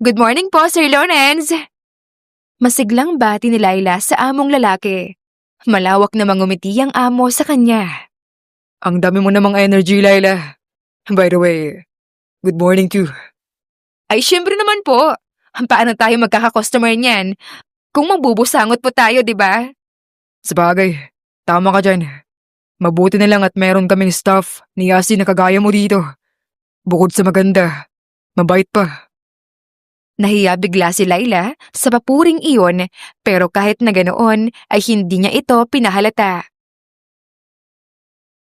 Good morning po, Sir Lawrence! Masiglang bati ni Laila sa among lalaki. Malawak na mangumiti ang amo sa kanya. Ang dami mo namang energy, Laila. By the way, good morning too. Ay, syempre naman po. Paano tayo magkaka-customer niyan? Kung magbubusangot po tayo, di ba? Sabagay, tama ka dyan. Mabuti na lang at meron kaming staff ni Yasi na kagaya mo dito. Bukod sa maganda, mabait pa. Nahiya bigla si Laila sa papuring iyon, pero kahit na ganoon ay hindi niya ito pinahalata.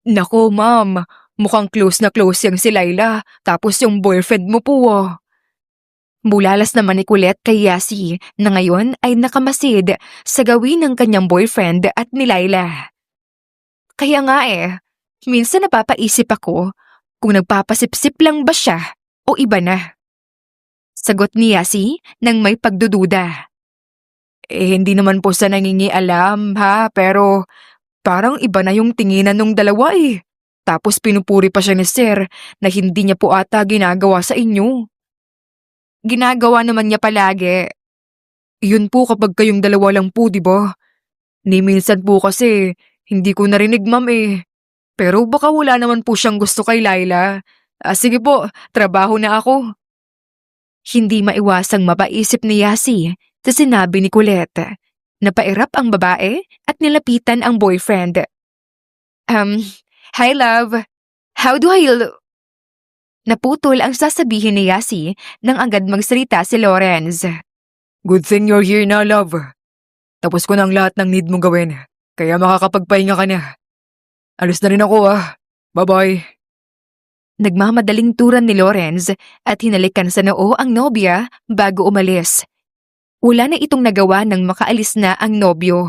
Nako, ma'am. Mukhang close na close yang si Laila, tapos yung boyfriend mo po. Bulalas naman ni Colette kay Yasi na ngayon ay nakamasid sa gawin ng kanyang boyfriend at ni Laila. Kaya nga minsan napapaisip ako kung nagpapasipsip lang ba siya o iba na. Sagot ni Yasi nang may pagdududa. Hindi naman po sa nangingialam ha, pero parang iba na yung tinginan nung dalawa Tapos pinupuri pa siya ni Sir na hindi niya po ata ginagawa sa inyo. Ginagawa naman niya palagi. Yun po kapag kayong dalawa lang po, di ba? Ni minsan po kasi, hindi ko narinig, ma'am Pero baka wala naman po siyang gusto kay Laila. Sige po, trabaho na ako. Hindi maiwasang mapaisip ni Yasi sa sinabi ni Colette. Napairap ang babae at nilapitan ang boyfriend. Hi love. How do I look? Naputol ang sasabihin ni Yasi nang agad magsalita si Lawrence. Good thing you're here now, love. Tapos ko na ang lahat ng need mong gawin, kaya makakapagpahinga ka na. Alis na rin ako Bye-bye. Nagmamadaling turan ni Lawrence at hinalikan sa noo ang nobya bago umalis. Wala na itong nagawa nang makaalis na ang nobyo.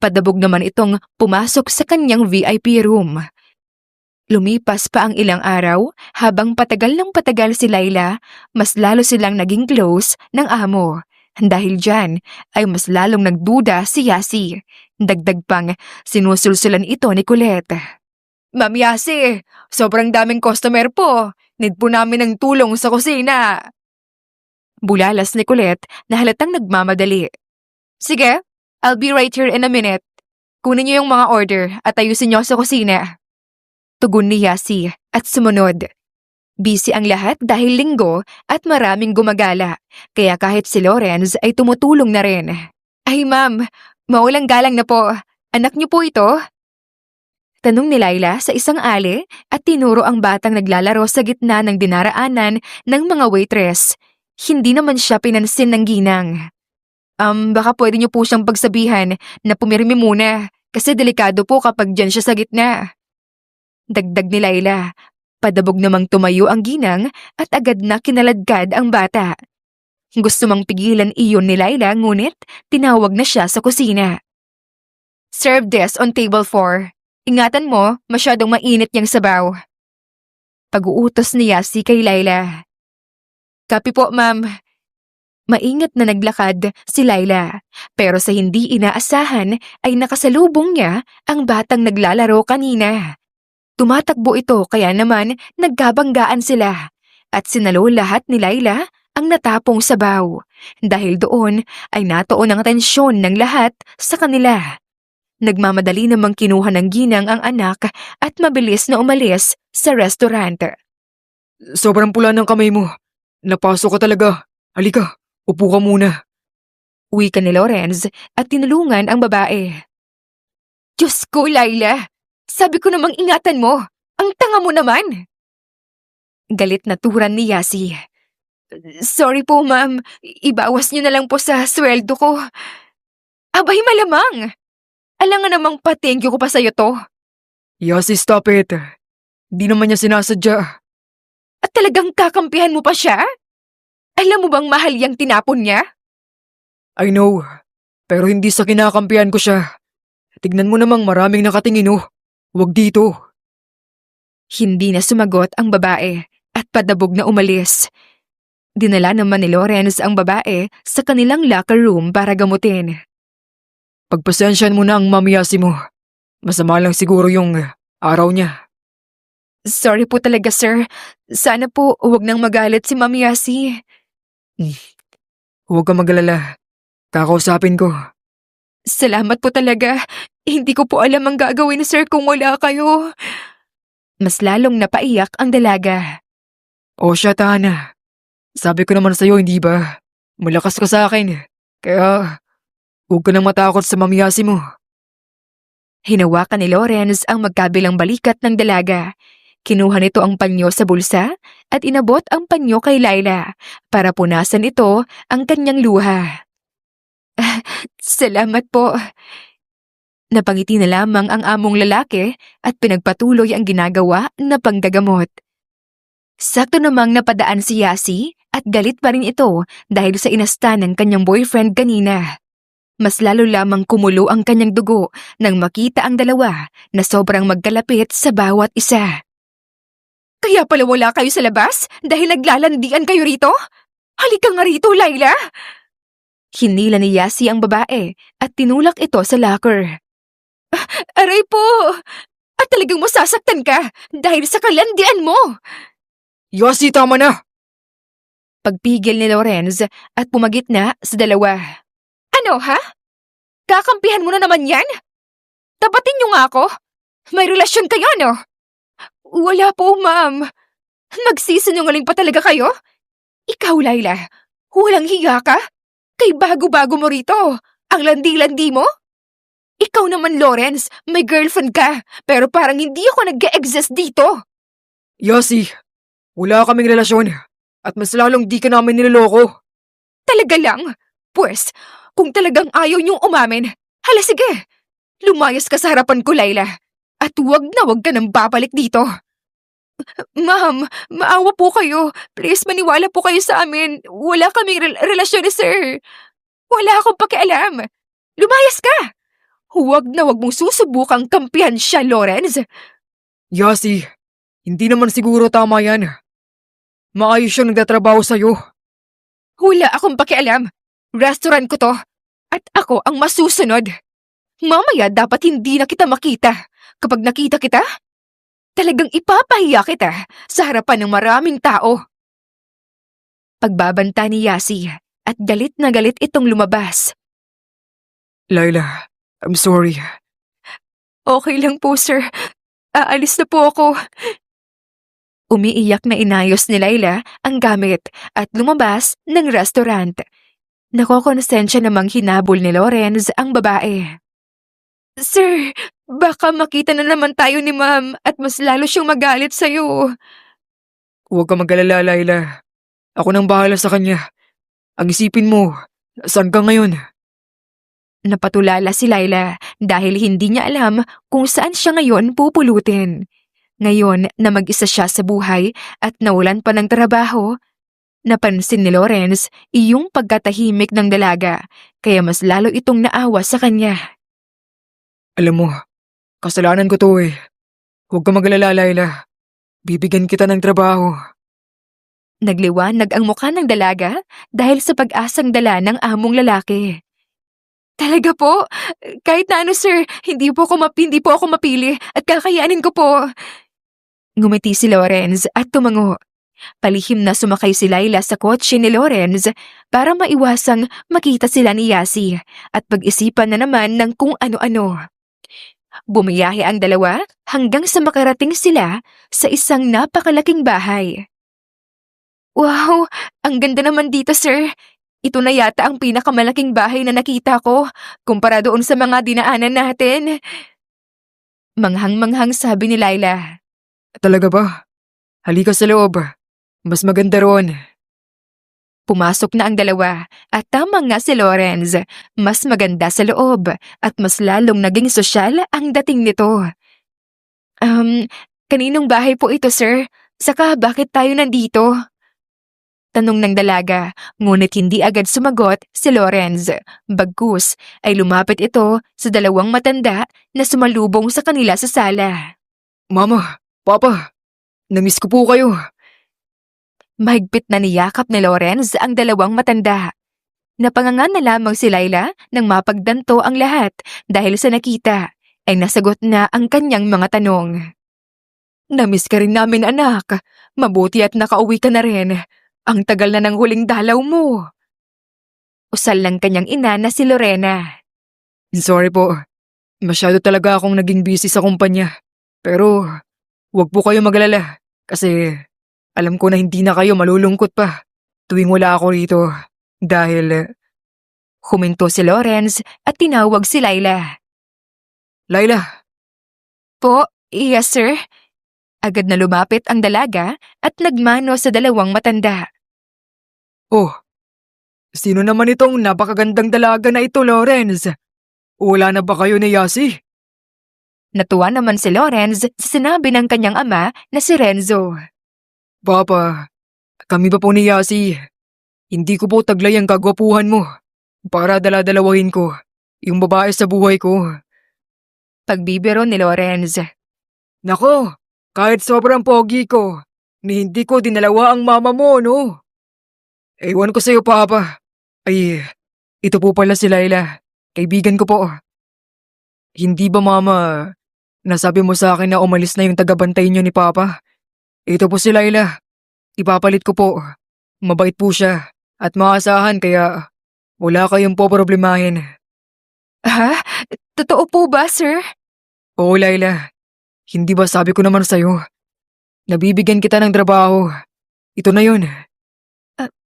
Padabog naman itong pumasok sa kanyang VIP room. Lumipas pa ang ilang araw habang patagal ng patagal si Laila, mas lalo silang naging close ng amo. Dahil dyan ay mas lalong nagduda si Yasi. Dagdag pang sinusulsulan ito ni Colette. Ma'am Yasi, sobrang daming customer po. Need po namin ng tulong sa kusina. Bulalas ni Colette na halatang nagmamadali. Sige, I'll be right here in a minute. Kunin niyo yung mga order at ayusin niyo sa kusina. Tugon ni Yasi at sumunod. Busy ang lahat dahil linggo at maraming gumagala, kaya kahit si Lawrence ay tumutulong na rin. Ay ma'am, maulang galang na po. Anak niyo po ito? Tanong ni Laila sa isang ali at tinuro ang batang naglalaro sa gitna ng dinaraanan ng mga waitress. Hindi naman siya pinansin ng ginang. Baka pwede niyo po siyang pagsabihan na pumirmi muna kasi delikado po kapag dyan siya sa gitna. Dagdag ni Laila. Padabog namang tumayo ang ginang at agad na kinaladkad ang bata. Gusto mang pigilan iyon ni Laila ngunit tinawag na siya sa kusina. Serve this on table 4. Ingatan mo, masyadong mainit niyang sabaw. Pag-uutos ni Yasi kay Laila. Kapi po, ma'am. Maingat na naglakad si Laila, pero sa hindi inaasahan ay nakasalubong niya ang batang naglalaro kanina. Tumatakbo ito kaya naman nagkabanggaan sila at sinalo lahat ni Laila ang natapong sabaw. Dahil doon ay natuon ang tensyon ng lahat sa kanila. Nagmamadali namang kinuha ng ginang ang anak at mabilis na umalis sa restaurant. Sobrang pula ng kamay mo. Napasok ka talaga. Halika, upo ka muna. Uwi ka ni Lawrence at tinulungan ang babae. Diyos ko, Laila! Sabi ko namang ingatan mo! Ang tanga mo naman! Galit na turan ni Yasi. Sorry po, ma'am. Ibawas niyo na lang po sa sweldo ko. Abay, malamang! Alangan namang pa-thank you ko pa sa'yo to. Yasi, stop it. Di naman niya sinasadya. At talagang kakampihan mo pa siya? Alam mo bang mahal yang tinapon niya? I know, pero hindi sa kinakampihan ko siya. Tignan mo namang maraming nakatingin Huwag dito. Hindi na sumagot ang babae at padabog na umalis. Dinala naman ni Lawrence ang babae sa kanilang locker room para gamutin. Pagpasensyahan mo na ang mamiyasi mo. Masama lang siguro yung araw niya. Sorry po talaga, sir. Sana po huwag nang magalit si Mami Yasi. Huwag kang magalala. Kakausapin ko. Salamat po talaga. Hindi ko po alam ang gagawin, sir, kung wala kayo. Mas lalong napaiyak ang dalaga. O siya, Tana. Sabi ko naman sa'yo, hindi ba? Malakas ka sa akin. Kaya, huwag ka nang matakot sa mamiyasi mo. Hinawakan ni Lawrence ang magkabilang balikat ng dalaga. Kinuha nito ang panyo sa bulsa at inabot ang panyo kay Laila para punasan ito ang kanyang luha. Salamat po. Napangiti na lamang ang among lalaki at pinagpatuloy ang ginagawa na panggagamot. Sakto namang napadaan si Yasi at galit pa rin ito dahil sa inasta ng kanyang boyfriend kanina. Mas lalo lamang kumulo ang kanyang dugo nang makita ang dalawa na sobrang magkalapit sa bawat isa. Kaya pala wala kayo sa labas dahil naglalandian kayo rito? Halika nga rito, Laila! Hinila ni Yasi ang babae at tinulak ito sa locker. Aray po! At talagang masasaktan ka dahil sa kalandian mo! Yasi, tama na! Pagpigil ni Lorenz at pumagit na sa dalawa. Ano, ha? Kakampihan mo na naman yan? Tapatin niyo nga ako. May relasyon kayo, no? Wala po, ma'am. Nagsisinungaling pa talaga kayo? Ikaw, Laila, walang hiya ka? Kay bago-bago mo rito. Ang landi-landi mo? Ikaw naman, Lawrence, may girlfriend ka, pero parang hindi ako nag-e-exist dito. Yasi, wala kaming relasyon. At mas lalong di ka namin niloloko. Talaga lang? Pwes, kung talagang ayaw niyong umamin, hala sige, lumayas ka sa harapan ko, Laila. At wag na wag ka nang babalik dito. Ma'am, maawa po kayo. Please, maniwala po kayo sa amin. Wala kaming relasyon ni sir. Wala akong pakialam. Lumayas ka! Huwag na wag mong susubukang kampihan siya, Lawrence. Yasi, hindi naman siguro tama yan. Maayos siyang nagtatrabaho sa'yo. Wala akong pakialam. Restaurant ko to. At ako ang masusunod. Mamaya dapat hindi na kita makita. Kapag nakita kita, talagang ipapahiya kita sa harapan ng maraming tao. Pagbabanta ni Yasi at galit na galit itong lumabas. Laila, I'm sorry. Okay lang po, sir. Aalis na po ako. Umiiyak na inayos ni Laila ang gamit at lumabas ng restaurant. Nakokonsensya namang hinabol ni Lawrence ang babae. Sir, baka makita na naman tayo ni ma'am at mas lalo siyang magalit sa'yo. Huwag ka mag-alala, Laila. Ako nang bahala sa kanya. Ang isipin mo, saan ka ngayon? Napatulala si Laila dahil hindi niya alam kung saan siya ngayon pupulutin. Ngayon na mag-isa siya sa buhay at nawalan pa ng trabaho, napansin ni Lawrence iyong pagkatahimik ng dalaga kaya mas lalo itong naawa sa kanya. Alam mo, kasalanan ko to eh. Huwag ka mag-alala, Laila. Bibigyan kita ng trabaho. Nagliwanag ang mukha ng dalaga dahil sa pag-asang dala ng among lalaki. Talaga po? Kahit na ano, sir, hindi po ako mapili at kakayanin ko po. Ngumiti si Lawrence at tumango. Palihim na sumakay si Laila sa kotse ni Lawrence para maiwasang makita sila ni Yasi at pag-isipan na naman ng kung ano-ano. Bumiyahe ang dalawa hanggang sa makarating sila sa isang napakalaking bahay. Wow, ang ganda naman dito, sir. Ito na yata ang pinakamalaking bahay na nakita ko kumpara doon sa mga dinaanan natin. Manghang-manghang sabi ni Laila. Talaga ba? Halika sa loob. Mas maganda roon. Pumasok na ang dalawa at tama nga si Lawrence. Mas maganda sa loob at mas lalong naging sosyal ang dating nito. Kaninong bahay po ito, sir? Saka bakit tayo nandito? Tanong ng dalaga, ngunit hindi agad sumagot si Lawrence. Bagkus ay lumapit ito sa dalawang matanda na sumalubong sa kanila sa sala. Mama, Papa, namiss ko po kayo. Mahigpit na niyakap ni Lawrence ang dalawang matanda. Napangangan na lamang si Laila nang mapagdanto ang lahat dahil sa nakita ay nasagot na ang kanyang mga tanong. Namiss ka rin namin, anak. Mabuti at nakauwi ka na rin. Ang tagal na ng huling dalaw mo. Usal ng kanyang ina na si Lorena. Sorry po. Masyado talaga akong naging busy sa kumpanya. Pero, wag po kayo magalala. Kasi, alam ko na hindi na kayo malulungkot pa tuwing wala ako rito. Dahil, Huminto si Lawrence at tinawag si Laila. Laila, Po, yes sir. Agad na lumapit ang dalaga at nagmano sa dalawang matanda. oh, sino naman itong napakagandang dalaga na ito, Lawrence? Wala na ba kayo ni Yasi? Natuwa naman si Lawrence sa sinabi ng kanyang ama na si Renzo. Papa, kami ba po ni Yasi? Hindi ko po taglay ang kagwapuhan mo para daladalawahin ko yung babae sa buhay ko. Pagbibiro ni Lawrence. Nako, kahit sobrang pogi ko, ni hindi ko dinalawa ang mama mo, no? Ewan ko sa'yo, Papa. Ay, ito po pala si Laila. Kaibigan ko po. Hindi ba, Mama, nasabi mo sa akin na umalis na yung tagabantay niyo ni Papa? Ito po si Laila. Ipapalit ko po. Mabait po siya at maasahan kaya wala kayong po problemahin. Ha? Totoo po ba, sir? Oo, Laila. Hindi ba sabi ko naman sa'yo? Nabibigyan kita ng trabaho. Ito na yun.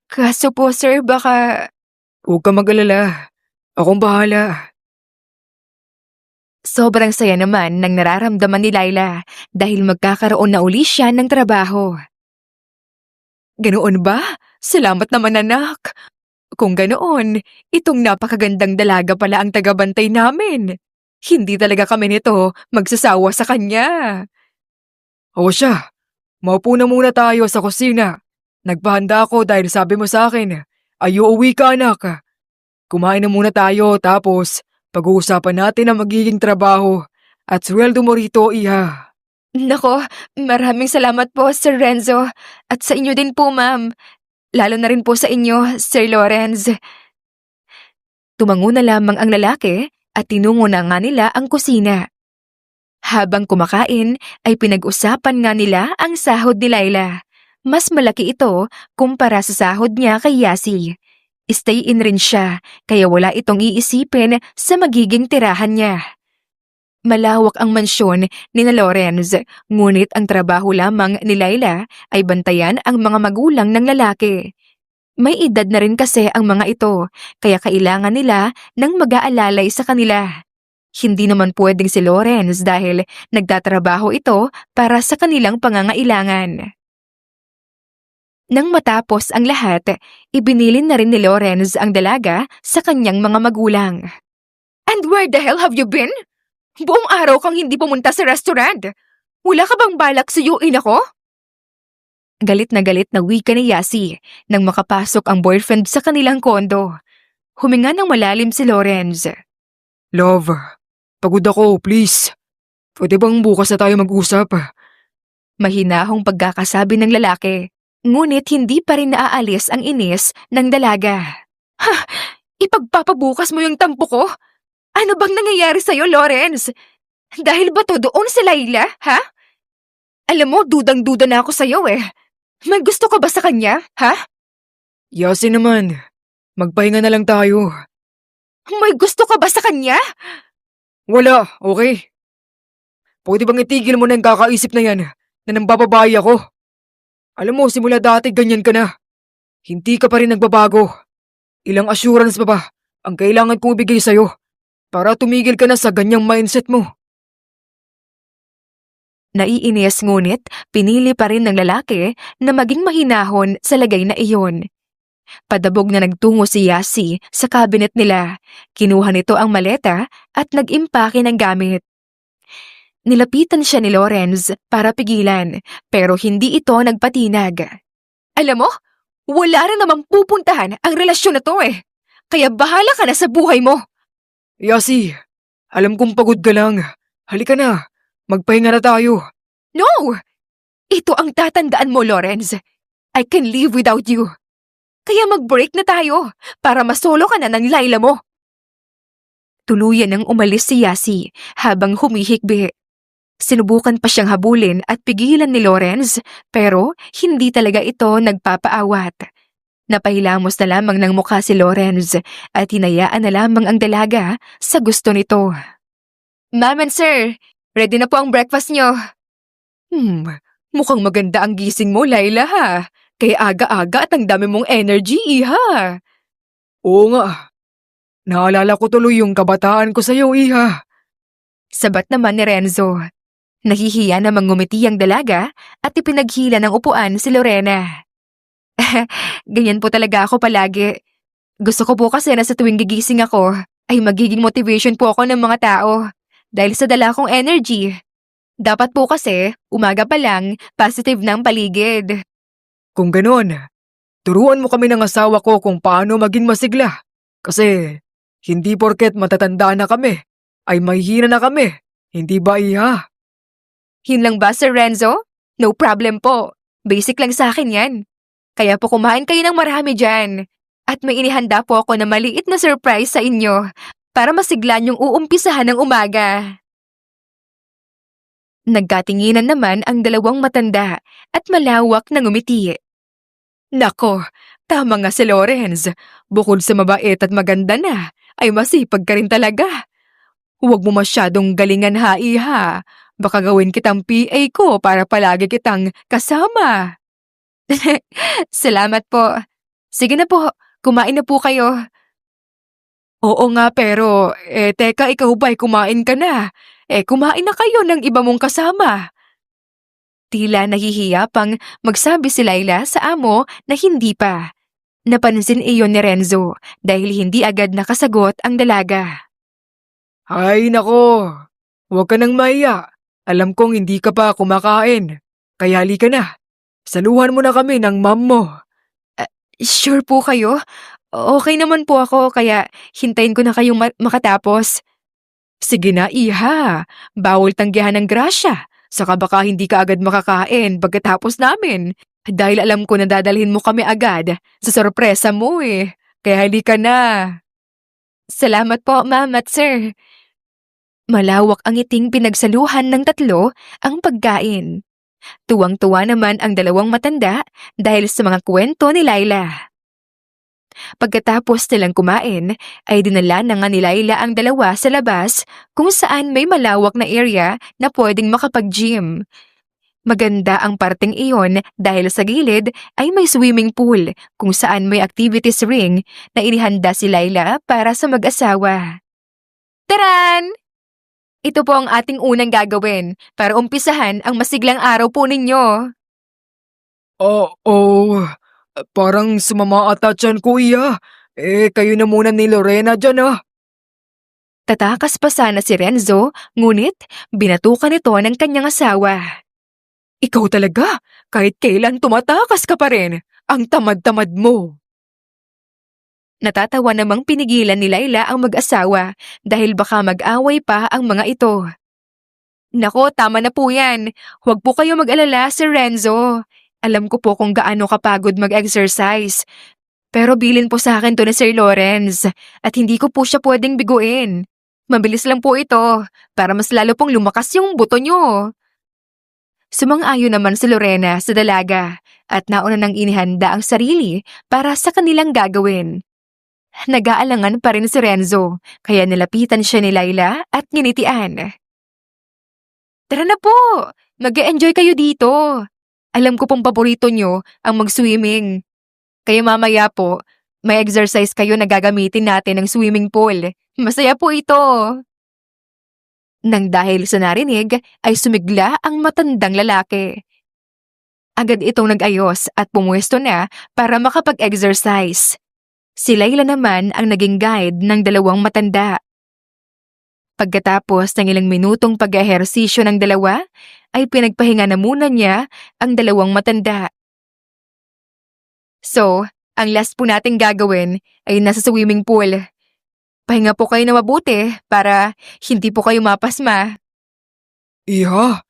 Kaso po, sir, baka... Huwag ka mag-alala. Akong bahala. Sobrang saya naman ng nararamdaman ni Laila dahil magkakaroon na uli siya ng trabaho. Ganoon ba? Salamat naman, anak. Kung ganoon, itong napakagandang dalaga pala ang tagabantay namin. Hindi talaga kami nito magsasawa sa kanya. O siya, maupo na muna tayo sa kusina. Nagpahanda ako dahil sabi mo sa akin, ay uuwi ka anak. Kumain na muna tayo tapos pag-uusapan natin ang magiging trabaho at sweldo mo rito, iha. Nako, maraming salamat po, Sir Renzo. At sa inyo din po, ma'am. Lalo na rin po sa inyo, Sir Lawrence. Tumango na lamang ang lalaki at tinungo na nga nila ang kusina. Habang kumakain ay pinag-usapan nga nila ang sahod ni Laila. Mas malaki ito kumpara sa sahod niya kay Yasi. Stay in rin siya kaya wala itong iisipin sa magiging tirahan niya. Malawak ang mansyon ni na Lawrence, ngunit ang trabaho lamang ni Laila ay bantayan ang mga magulang ng lalaki. May edad na rin kasi ang mga ito, kaya kailangan nila ng mag-aalalay sa kanila. Hindi naman pwedeng si Lawrence dahil nagtatrabaho ito para sa kanilang pangangailangan. Nang matapos ang lahat, ibinilin na rin ni Lawrence ang dalaga sa kanyang mga magulang. And where the hell have you been? Buong araw kang hindi pumunta sa restaurant. Wala ka bang balak suyuin ako? Galit na wika ni Yasi nang makapasok ang boyfriend sa kanilang kondo. Huminga ng malalim si Lawrence. Love, pagod ako, please. Pwede bang bukas na tayo mag-usap? Mahinahong pagkakasabi ng lalaki. Ngunit hindi pa rin naaalis ang inis ng dalaga. Ha! Ipagpapabukas mo yung tampo ko? Ano bang nangyayari sa'yo, Lawrence? Dahil ba to doon si Laila, ha? Alam mo, dudang-duda na ako sa'yo eh. May gusto ka ba sa kanya, ha? Yasi naman, magpahinga na lang tayo. May gusto ka ba sa kanya? Wala, okay? Pwede bang itigil mo na yung kakaisip na yan na nambababae ako? Alam mo, simula dati ganyan ka na. Hindi ka pa rin nagbabago. Ilang assurance pa ba ang kailangan kong ibigay sa'yo para tumigil ka na sa ganyang mindset mo? Naiinis ngunit pinili pa rin ng lalaki na maging mahinahon sa lagay na iyon. Padabog na nagtungo si Yasi sa cabinet nila. Kinuha nito ang maleta at nag-impake ng gamit. Nilapitan siya ni Lawrence para pigilan pero hindi ito nagpatinag. Alam mo, wala rin namang pupuntahan ang relasyon na to eh. Kaya bahala ka na sa buhay mo. Yasi, alam kong pagod ka lang. Halika na, magpahinga na tayo. No! Ito ang tatandaan mo, Lawrence. I can live without you. Kaya mag-break na tayo para masolo ka na ng Laila mo. Tuluyan nang umalis si Yasi habang humihikbi. Sinubukan pa siyang habulin at pigilan ni Lawrence pero hindi talaga ito nagpapaawat. Napahilamos na lamang ng mukha si Lawrence at hinayaan na lamang ang dalaga sa gusto nito. Ma'am and sir, ready na po ang breakfast nyo. Mukhang maganda ang gising mo, Laila ha. Kaya aga-aga at ang dami mong energy, iha. Oo nga. Naalala ko tuloy yung kabataan ko sa'yo, iha. Sabat naman ni Renzo. Nahihiya namang ngumiti ang dalaga at ipinaghila ng upuan si Lorena. Ganyan po talaga ako palagi. Gusto ko po kasi na sa tuwing gigising ako ay magiging motivation po ako ng mga tao dahil sa dala kong energy. Dapat po kasi umaga pa lang positive ng paligid. Kung ganon, turuan mo kami ng asawa ko kung paano maging masigla. Kasi hindi porket matatanda na kami, ay mahihina na kami. Hindi ba, iha? Yun lang ba, Sir Renzo? No problem po. Basic lang sa akin yan. Kaya po kumain kayo ng marami dyan. At may inihanda po ako na maliit na surprise sa inyo para masiglan yung uumpisahan ng umaga. Nagkatinginan naman ang dalawang matanda at malawak na ngumiti. Nako, tama nga si Lawrence. Bukod sa mabait at maganda na, ay masipag ka rin talaga. Huwag mo masyadong galingan ha, iha. Baka gawin kitang PA ko para palagi kitang kasama. Salamat po. Sige na po, kumain na po kayo. Oo nga pero, teka ikaw ba'y kumain ka na? Kumain na kayo ng iba mong kasama. Tila nahihiya pang magsabi si Laila sa amo na hindi pa. Napansin iyon ni Renzo dahil hindi agad nakasagot ang dalaga. Ay nako, huwag ka nang mahiya. Alam kong hindi ka pa kumakain. Kaya halika na. Saluhan mo na kami ng mom mo. Sure po kayo? Okay naman po ako kaya hintayin ko na kayong makatapos. Sige na iha, bawal tanggihan ng grasya. Saka baka hindi ka agad makakain pagkatapos namin. Dahil alam ko na dadalhin mo kami agad sa sorpresa mo eh. Kaya halika na. Salamat po, ma'am at sir. Malawak ang ngiting pinagsaluhan ng tatlo ang pagkain. Tuwang-tuwa naman ang dalawang matanda dahil sa mga kwento ni Laila. Pagkatapos nilang kumain, ay dinala na nga ni Laila ang dalawa sa labas kung saan may malawak na area na pwedeng makapag-gym. Maganda ang parteng iyon dahil sa gilid ay may swimming pool kung saan may activities ring na inihanda si Laila para sa mag-asawa. Taran! Ito po ang ating unang gagawin para umpisahan ang masiglang araw po ninyo. Parang sumama ata tiyan ko, iha. Kayo na muna ni Lorena dyan, ah. Tatakas pa sana si Renzo, ngunit binatukan ito ng kanyang asawa. Ikaw talaga, kahit kailan tumatakas ka pa rin. Ang tamad-tamad mo. Natatawa namang pinigilan ni Laila ang mag-asawa dahil baka mag-away pa ang mga ito. Nako, tama na po yan. Huwag po kayo mag-alala, Sir Renzo. Alam ko po kung gaano kapagod mag-exercise. Pero bilin po sa akin to ni Sir Lawrence at hindi ko po siya pwedeng biguin. Mabilis lang po ito para mas lalo pong lumakas yung buto nyo. Sumang-ayon naman si Lorena sa dalaga at nauna nang inihanda ang sarili para sa kanilang gagawin. Nag-aalangan pa rin si Renzo kaya nilapitan siya ni Laila at nginitian. Tara na po! Mag-e-enjoy kayo dito! Alam ko pong paborito nyo ang mag-swimming. Kaya mamaya po, may exercise kayo na gagamitin natin ng swimming pool. Masaya po ito! Nang dahil sa narinig ay sumigla ang matandang lalaki. Agad itong nag-ayos at pumuesto na para makapag-exercise. Si Laila naman ang naging guide ng dalawang matanda. Pagkatapos ng ilang minutong pag-ehersisyo ng dalawa, ay pinagpahinga na muna niya ang dalawang matanda. So, ang last po nating gagawin ay nasa swimming pool. Pahinga po kayo na mabuti para hindi po kayo mapasma. Iha,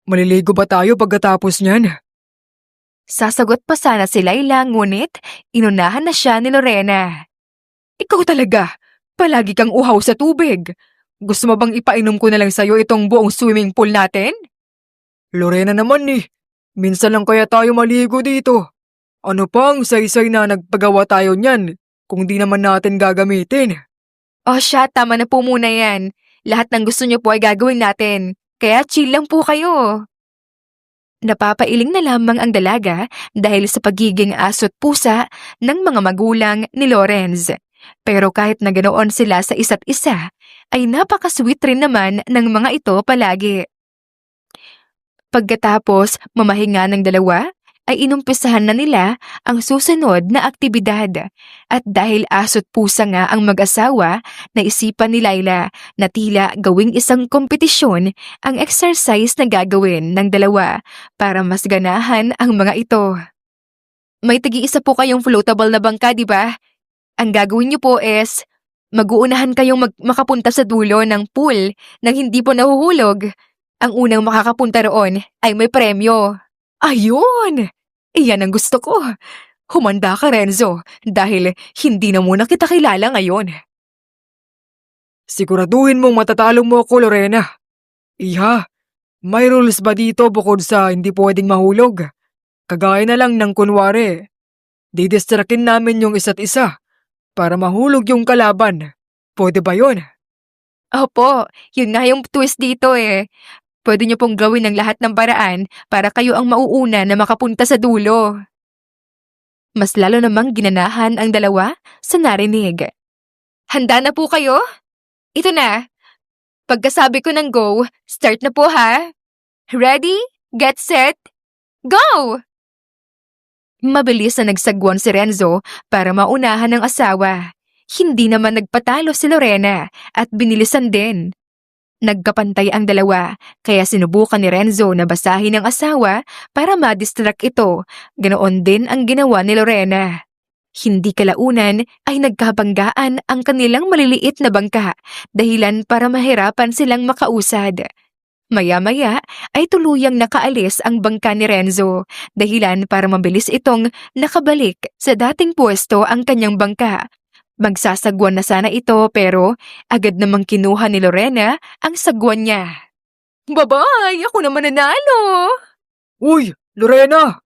maliligo ba tayo pagkatapos niyan? Sasagot pa sana si Laila ngunit inunahan na siya ni Lorena. Ikaw talaga, palagi kang uhaw sa tubig. Gusto mo bang ipainom ko na lang sa'yo itong buong swimming pool natin? Lorena naman minsan lang kaya tayo maligo dito. Ano pang saysay na nagpagawa tayo niyan kung di naman natin gagamitin? Oh siya, tama na po muna yan. Lahat ng gusto niyo po ay gagawin natin. Kaya chill lang po kayo. Napapailing na lamang ang dalaga dahil sa pagiging aso't pusa ng mga magulang ni Lorenz. Pero kahit na ganoon sila sa isa't isa, ay napakasweet rin naman ng mga ito palagi. Pagkatapos mamahinga ng dalawa, ay inumpisahan na nila ang susunod na aktibidad. At dahil aso't pusa nga ang mag-asawa, naisipan ni Laila na tila gawing isang kompetisyon ang exercise na gagawin ng dalawa para mas ganahan ang mga ito. May tigi-isa po kayong floatable na bangka, di ba? Ang gagawin niyo po is mag-uunahan kayong makapunta sa dulo ng pool nang hindi po nahuhulog. Ang unang makakapunta roon ay may premyo. Ayun! Iyan ang gusto ko. Humanda ka, Renzo, dahil hindi na muna kita kilala ngayon. Siguraduhin mong matatalo mo ako, Lorena. Iha, may rules ba dito bukod sa hindi pwedeng mahulog? Kagaya na lang ng kunwari, didistrakin namin yung isa't isa para mahulog yung kalaban. Pwede ba yun? Opo, yun nga yung twist dito eh. Pwede niyo pong gawin ang lahat ng paraan para kayo ang mauuna na makapunta sa dulo. Mas lalo namang ginanahan ang dalawa sa narinig. Handa na po kayo? Ito na. Pagkasabi ko ng go, start na po ha. Ready? Get set? Go! Mabilis na nagsagwan si Renzo para maunahan ng asawa. Hindi naman nagpatalo si Lorena at binilisan din. Nagkapantay ang dalawa, kaya sinubukan ni Renzo na basahin ang asawa para ma-distract ito. Ganoon din ang ginawa ni Lorena. Hindi kalaunan ay nagkabanggaan ang kanilang maliliit na bangka, dahilan para mahirapan silang makausad. Maya-maya ay tuluyang nakaalis ang bangka ni Renzo, dahilan para mabilis itong nakabalik sa dating pwesto ang kanyang bangka. Magsasagwan na sana ito pero agad namang kinuha ni Lorena ang sagwan niya. Babay! Ako naman nanalo! Uy, Lorena!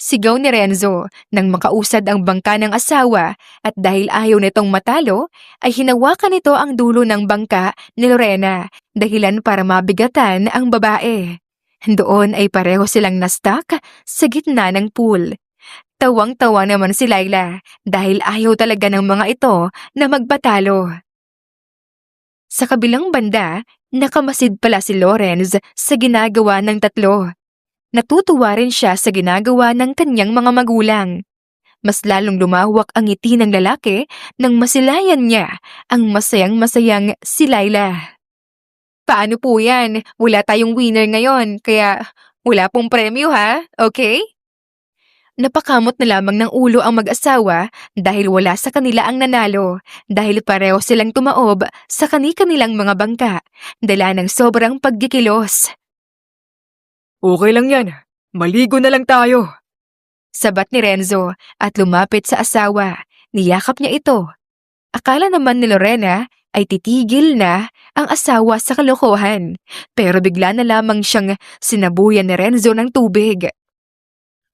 Sigaw ni Renzo nang makausad ang bangka ng asawa at dahil ayaw nitong matalo ay hinawakan nito ang dulo ng bangka ni Lorena dahilan para mabigatan ang babae. Doon ay pareho silang na-stuck sa gitna ng pool. Tawang-tawa naman si Laila dahil ayaw talaga ng mga ito na magpatalo. Sa kabilang banda, nakamasid pala si Lorenz sa ginagawa ng tatlo. Natutuwa rin siya sa ginagawa ng kanyang mga magulang. Mas lalong lumawak ang ngiti ng lalaki nang masilayan niya ang masayang-masayang si Laila. Paano po yan? Wala tayong winner ngayon, kaya wala pong premyo ha, okay? Napakamot na lamang ng ulo ang mag-asawa dahil wala sa kanila ang nanalo dahil pareho silang tumaob sa kani-kanilang mga bangka, dala ng sobrang pagkikilos. Okay lang yan. Maligo na lang tayo. Sabat ni Renzo at lumapit sa asawa. Niyakap niya ito. Akala naman ni Lorena ay titigil na ang asawa sa kalokohan, pero bigla na lamang siyang sinabuyan ni Renzo ng tubig.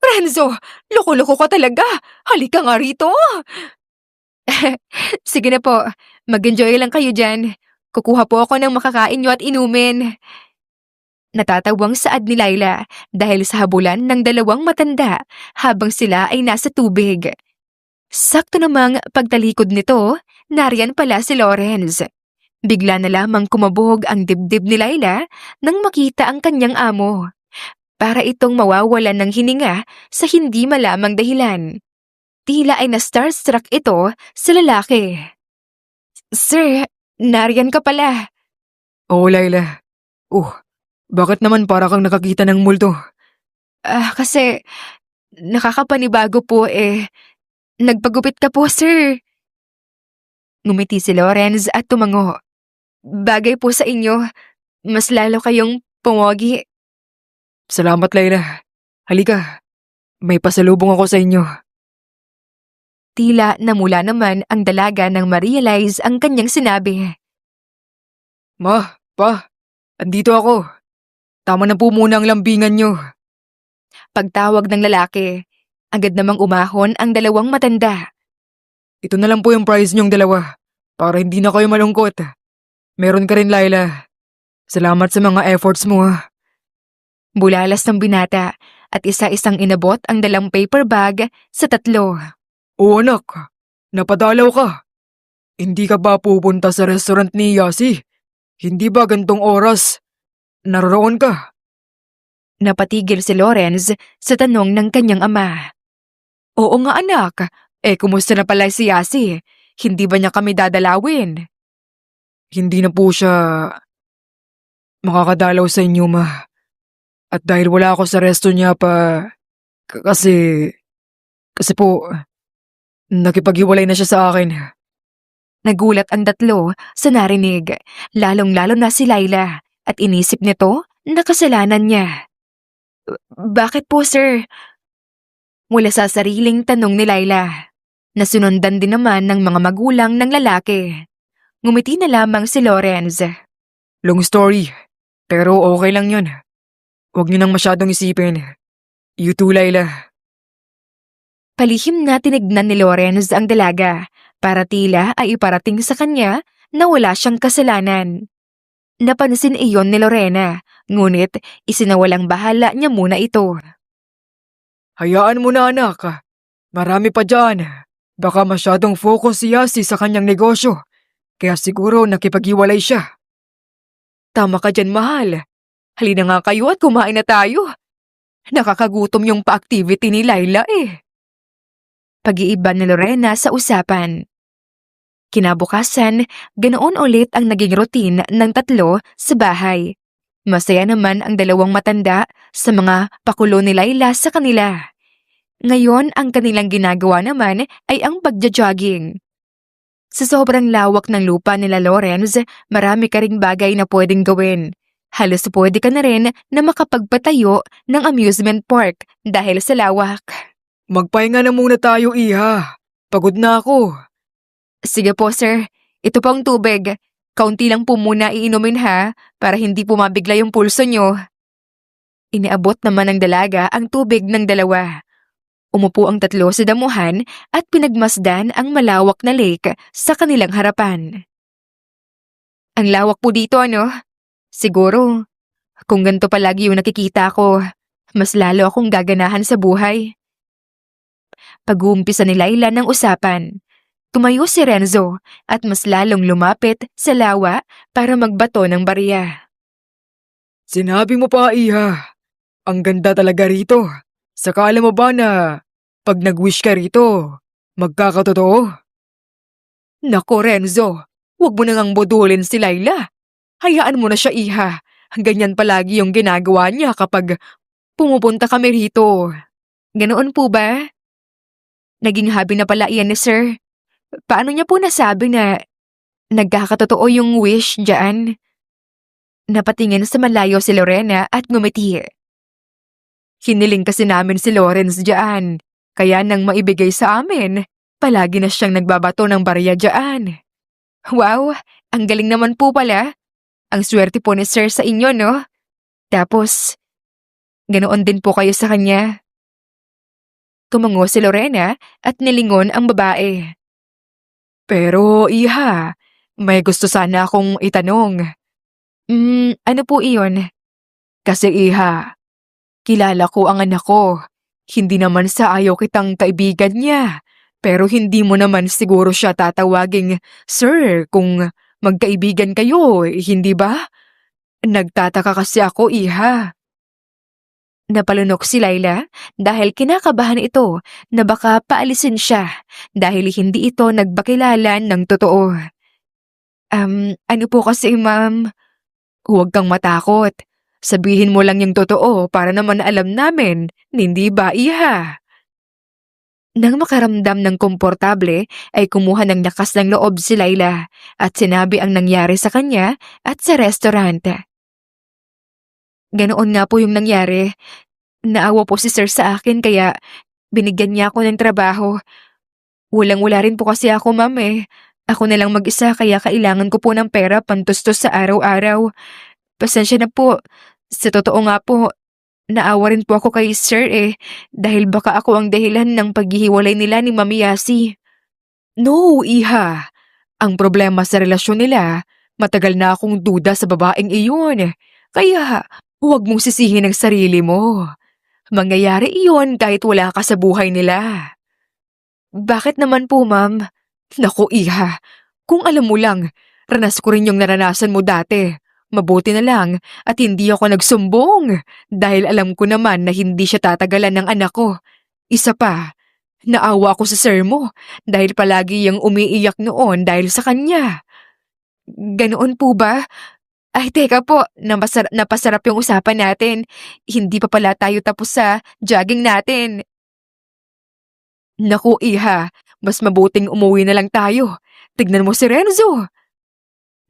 Renzo, loko-loko ka talaga. Halika nga rito. Sige na po, mag-enjoy lang kayo dyan. Kukuha po ako ng makakain nyo at inumin. Natatawang saad ni Laila dahil sa habulan ng dalawang matanda habang sila ay nasa tubig. Sakto namang pagtalikod nito, nariyan pala si Lorenz. Bigla na lamang kumabog ang dibdib ni Laila nang makita ang kanyang amo. Para itong mawawalan ng hininga sa hindi malamang dahilan. Tila ay na-starstruck ito sa lalaki. Sir, nariyan ka pala. Oo, Laila. Bakit naman para kang nakakita ng multo? Kasi nakakapanibago po eh. Nagpagupit ka po, sir. Ngumiti si Lorenz at tumango. Bagay po sa inyo. Mas lalo kayong pumogi. Salamat, Laila. Halika. May pasalubong ako sa inyo. Tila namula naman ang dalaga nang ma-realize ang kanyang sinabi. Ma, pa, andito ako. Tama na po muna ang lambingan nyo. Pagtawag ng lalaki, Agad namang umahon ang dalawang matanda. Ito na lang po yung prize niyong dalawa para hindi na kayo malungkot. Meron ka rin, Laila. Salamat sa mga efforts mo. Bulalas ng binata at isa-isang inabot ang dalang paper bag sa tatlo. Oo anak, napadalaw ka. Hindi ka ba pupunta sa restaurant ni Yasi? Hindi ba gantong oras? Naroon ka? Napatigil si Lawrence sa tanong ng kanyang ama. Oo nga anak, kumusta na pala si Yasi? Hindi ba niya kami dadalawin? Hindi na po siya makakadalaw sa inyo, ma. At dahil wala ako sa resto niya pa, kasi po, nakipaghiwalay na siya sa akin. Nagulat ang tatlo sa narinig, lalong-lalo na si Laila at inisip nito na kasalanan niya. Bakit po, sir? Mula sa sariling tanong ni Laila, nasunundan din naman ng mga magulang ng lalaki. Ngumiti na lamang si Lawrence. Long story, pero okay lang yun. Huwag niyo nang masyadong isipin. You too, Laila. Palihim na tinignan ni Lawrence ang dalaga para tila ay iparating sa kanya na wala siyang kasalanan. Napansin iyon ni Lorena, ngunit isinawalang bahala niya muna ito. Hayaan mo na, anak. Marami pa dyan. Baka masyadong focus si Yasi sa kanyang negosyo. Kaya siguro nakipaghiwalay siya. Tama ka dyan, mahal. Halina nga kayo at kumain na tayo. Nakakagutom yung pa-activity ni Laila Pag-iiba ni Lorena sa usapan. Kinabukasan, ganoon ulit ang naging routine ng tatlo sa bahay. Masaya naman ang dalawang matanda sa mga pakulo ni Laila sa kanila. Ngayon, ang kanilang ginagawa naman ay ang pagja-jogging. Sa sobrang lawak ng lupa nila Lawrence, marami ka ring bagay na pwedeng gawin. Halos pwede ka na rin na makapagpatayo ng amusement park dahil sa lawak. Magpahinga na muna tayo, iha. Pagod na ako. Sige po, sir. Ito po ang tubig. Kaunti lang po muna iinumin ha, para hindi po mabigla yung pulso nyo. Iniabot naman ng dalaga ang tubig ng dalawa. Umupo ang tatlo sa damuhan at pinagmasdan ang malawak na lake sa kanilang harapan. Ang lawak po dito, ano? Siguro, kung ganito palagi yung nakikita ko, mas lalo akong gaganahan sa buhay. Pag-uumpisa ni Laila ng usapan. Tumayo si Renzo at mas lalong lumapit sa lawa para magbato ng barya. Sinabi mo pa, iha. Ang ganda talaga rito. Saka alam mo ba na pag nag-wish ka rito, magkakatotoo? Nako Renzo, huwag mo nang budulin si Laila. Hayaan mo na siya, iha. Ganyan palagi yung ginagawa niya kapag pumupunta kami rito. Ganoon po ba? Naging hobby na pala iyan ni sir. Paano niya po nasabi na nagkakatotoo yung wish dyan? Napatingin sa malayo si Lorena at ngumiti. Hiniling kasi namin si Lawrence dyan, kaya nang maibigay sa amin, palagi na siyang nagbabato ng barya dyan. Wow, ang galing naman po pala. Ang swerte po ni sir sa inyo, no? Tapos, ganoon din po kayo sa kanya. Tumango si Lorena at nilingon ang babae. Pero, iha, may gusto sana akong itanong. Ano po iyon? Kasi iha, kilala ko ang anak ko. Hindi naman sa ayaw kitang kaibigan niya. Pero hindi mo naman siguro siya tatawaging sir kung magkaibigan kayo, hindi ba? Nagtataka kasi ako, iha. Napalunok si Laila dahil kinakabahan ito na baka paalisin siya dahil hindi ito nagbakilala ng totoo. Ano po kasi, ma'am? Huwag kang matakot. Sabihin mo lang yung totoo para naman alam namin, hindi ba, iha? Nang makaramdam ng komportable ay kumuha ng lakas ng loob si Laila at sinabi ang nangyari sa kanya at sa restaurant. Ganoon nga po yung nangyari. Naawa po si sir sa akin kaya binigyan niya ako ng trabaho. Walang-wala rin po kasi ako, ma'am . Ako na lang mag-isa kaya kailangan ko po ng pera pantustos sa araw-araw. Pasensya na po. Sa totoo nga po, Naawa rin po ako kay Sir dahil baka ako ang dahilan ng paghihiwalay nila ni Mami Yasi. No, iha. Ang problema sa relasyon nila, matagal na akong duda sa babaeng iyon. Kaya, huwag mong sisihin ang sarili mo. Mangyayari iyon kahit wala ka sa buhay nila. Bakit naman po, ma'am? Naku, iha. Kung alam mo lang, ranas ko rin yung naranasan mo dati. Mabuti na lang at hindi ako nagsumbong dahil alam ko naman na hindi siya tatagalan ng anak ko. Isa pa, naawa ako sa sir mo dahil palagi yung umiiyak noon dahil sa kanya. Ganoon po ba? Ay, teka po, napasarap yung usapan natin. Hindi pa pala tayo tapos sa jogging natin. Naku, iha, mas mabuting umuwi na lang tayo. Tignan mo si Renzo.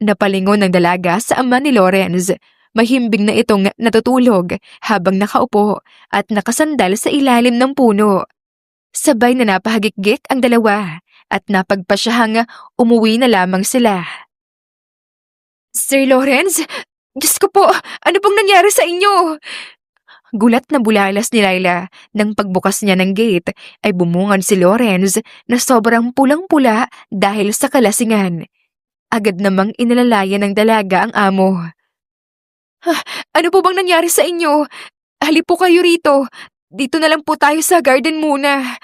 Napalingon ng dalaga sa ama ni Lorenz. Mahimbing na itong natutulog habang nakaupo at nakasandal sa ilalim ng puno. Sabay na napahagikgik ang dalawa at napagpasyahang umuwi na lamang sila. Sir Lorenz? Diyos ko po, ano pong nangyari sa inyo? Gulat na bulalas ni Laila nang pagbukas niya ng gate ay bumungad si Lorenz na sobrang pulang-pula dahil sa kalasingan. Agad namang inalalayan ng dalaga ang amo. Ano po bang nangyari sa inyo? Halip po kayo rito. Dito na lang po tayo sa garden muna.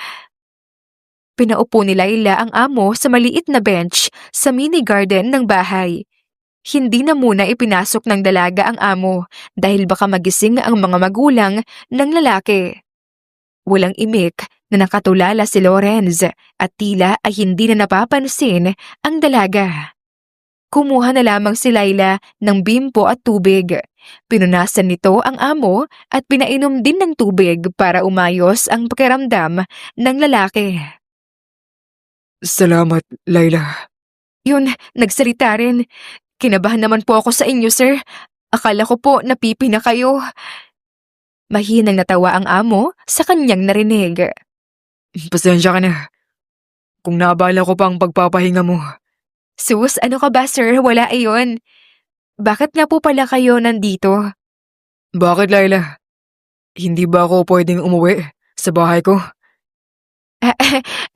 Pinaupo ni Laila ang amo sa maliit na bench sa mini garden ng bahay. Hindi na muna ipinasok ng dalaga ang amo dahil baka magising ang mga magulang ng lalaki. Walang imik na nakatulala si Lorenz at tila ay hindi na napapansin ang dalaga. Kumuha na lamang si Laila ng bimpo at tubig. Pinunasan nito ang amo at pinainom din ng tubig para umayos ang pakiramdam ng lalaki. Salamat, Laila. Yun, nagsalita rin. Kinabahan naman po ako sa inyo, sir. Akala ko po napipi na kayo. Mahinang natawa ang amo sa kanyang narinig. Pasensya ka na. Kung naabala ko pa ang pagpapahinga mo. Sus, ano ka ba, sir? Wala iyon. Bakit nga po pala kayo nandito? Bakit, Laila? Hindi ba ako pwedeng umuwi sa bahay ko?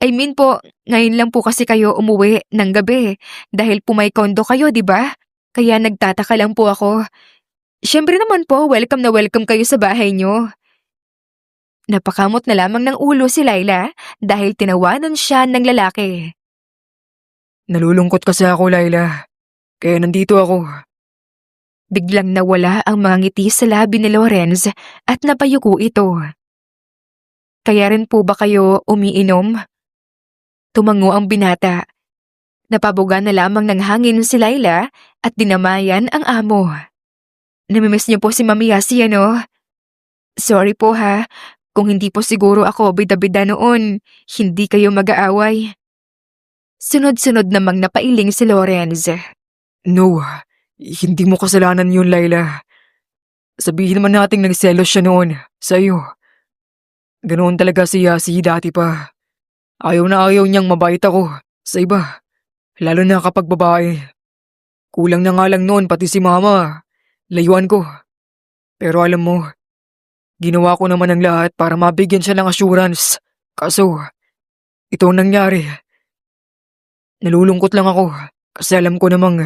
I mean po, ngayon lang po kasi kayo umuwi ng gabi dahil po may kondo kayo, di ba? Kaya nagtataka lang po ako. Siyempre naman po, welcome na welcome kayo sa bahay nyo. Napakamot na lamang ng ulo si Laila dahil tinawanan siya ng lalaki. Nalulungkot kasi ako, Laila. Kaya nandito ako. Biglang nawala ang mga ngiti sa labi ni Lorenz at napayuko ito. Kaya rin po ba kayo umiinom? Tumango ang binata. Napabuga na lamang ng hangin si Laila at dinamayan ang amo. Namimiss niyo po si Mami Yasi, ano? Sorry po ha, kung hindi po siguro ako bida-bida noon, hindi kayo mag-aaway. Sunod-sunod namang napailing si Lorenz. No, hindi mo kasalanan yun, Laila. Sabihin naman nating nagselos siya noon sa iyo. Ganoon talaga si Yasi dati pa. Ayaw na ayaw niyang mabait ako sa iba. Lalo na kapag babae. Kulang na nga lang noon pati si mama. Layuan ko. Pero alam mo, ginawa ko naman ang lahat para mabigyan siya ng assurance. Kaso, ito ang nangyari. Nalulungkot lang ako kasi alam ko namang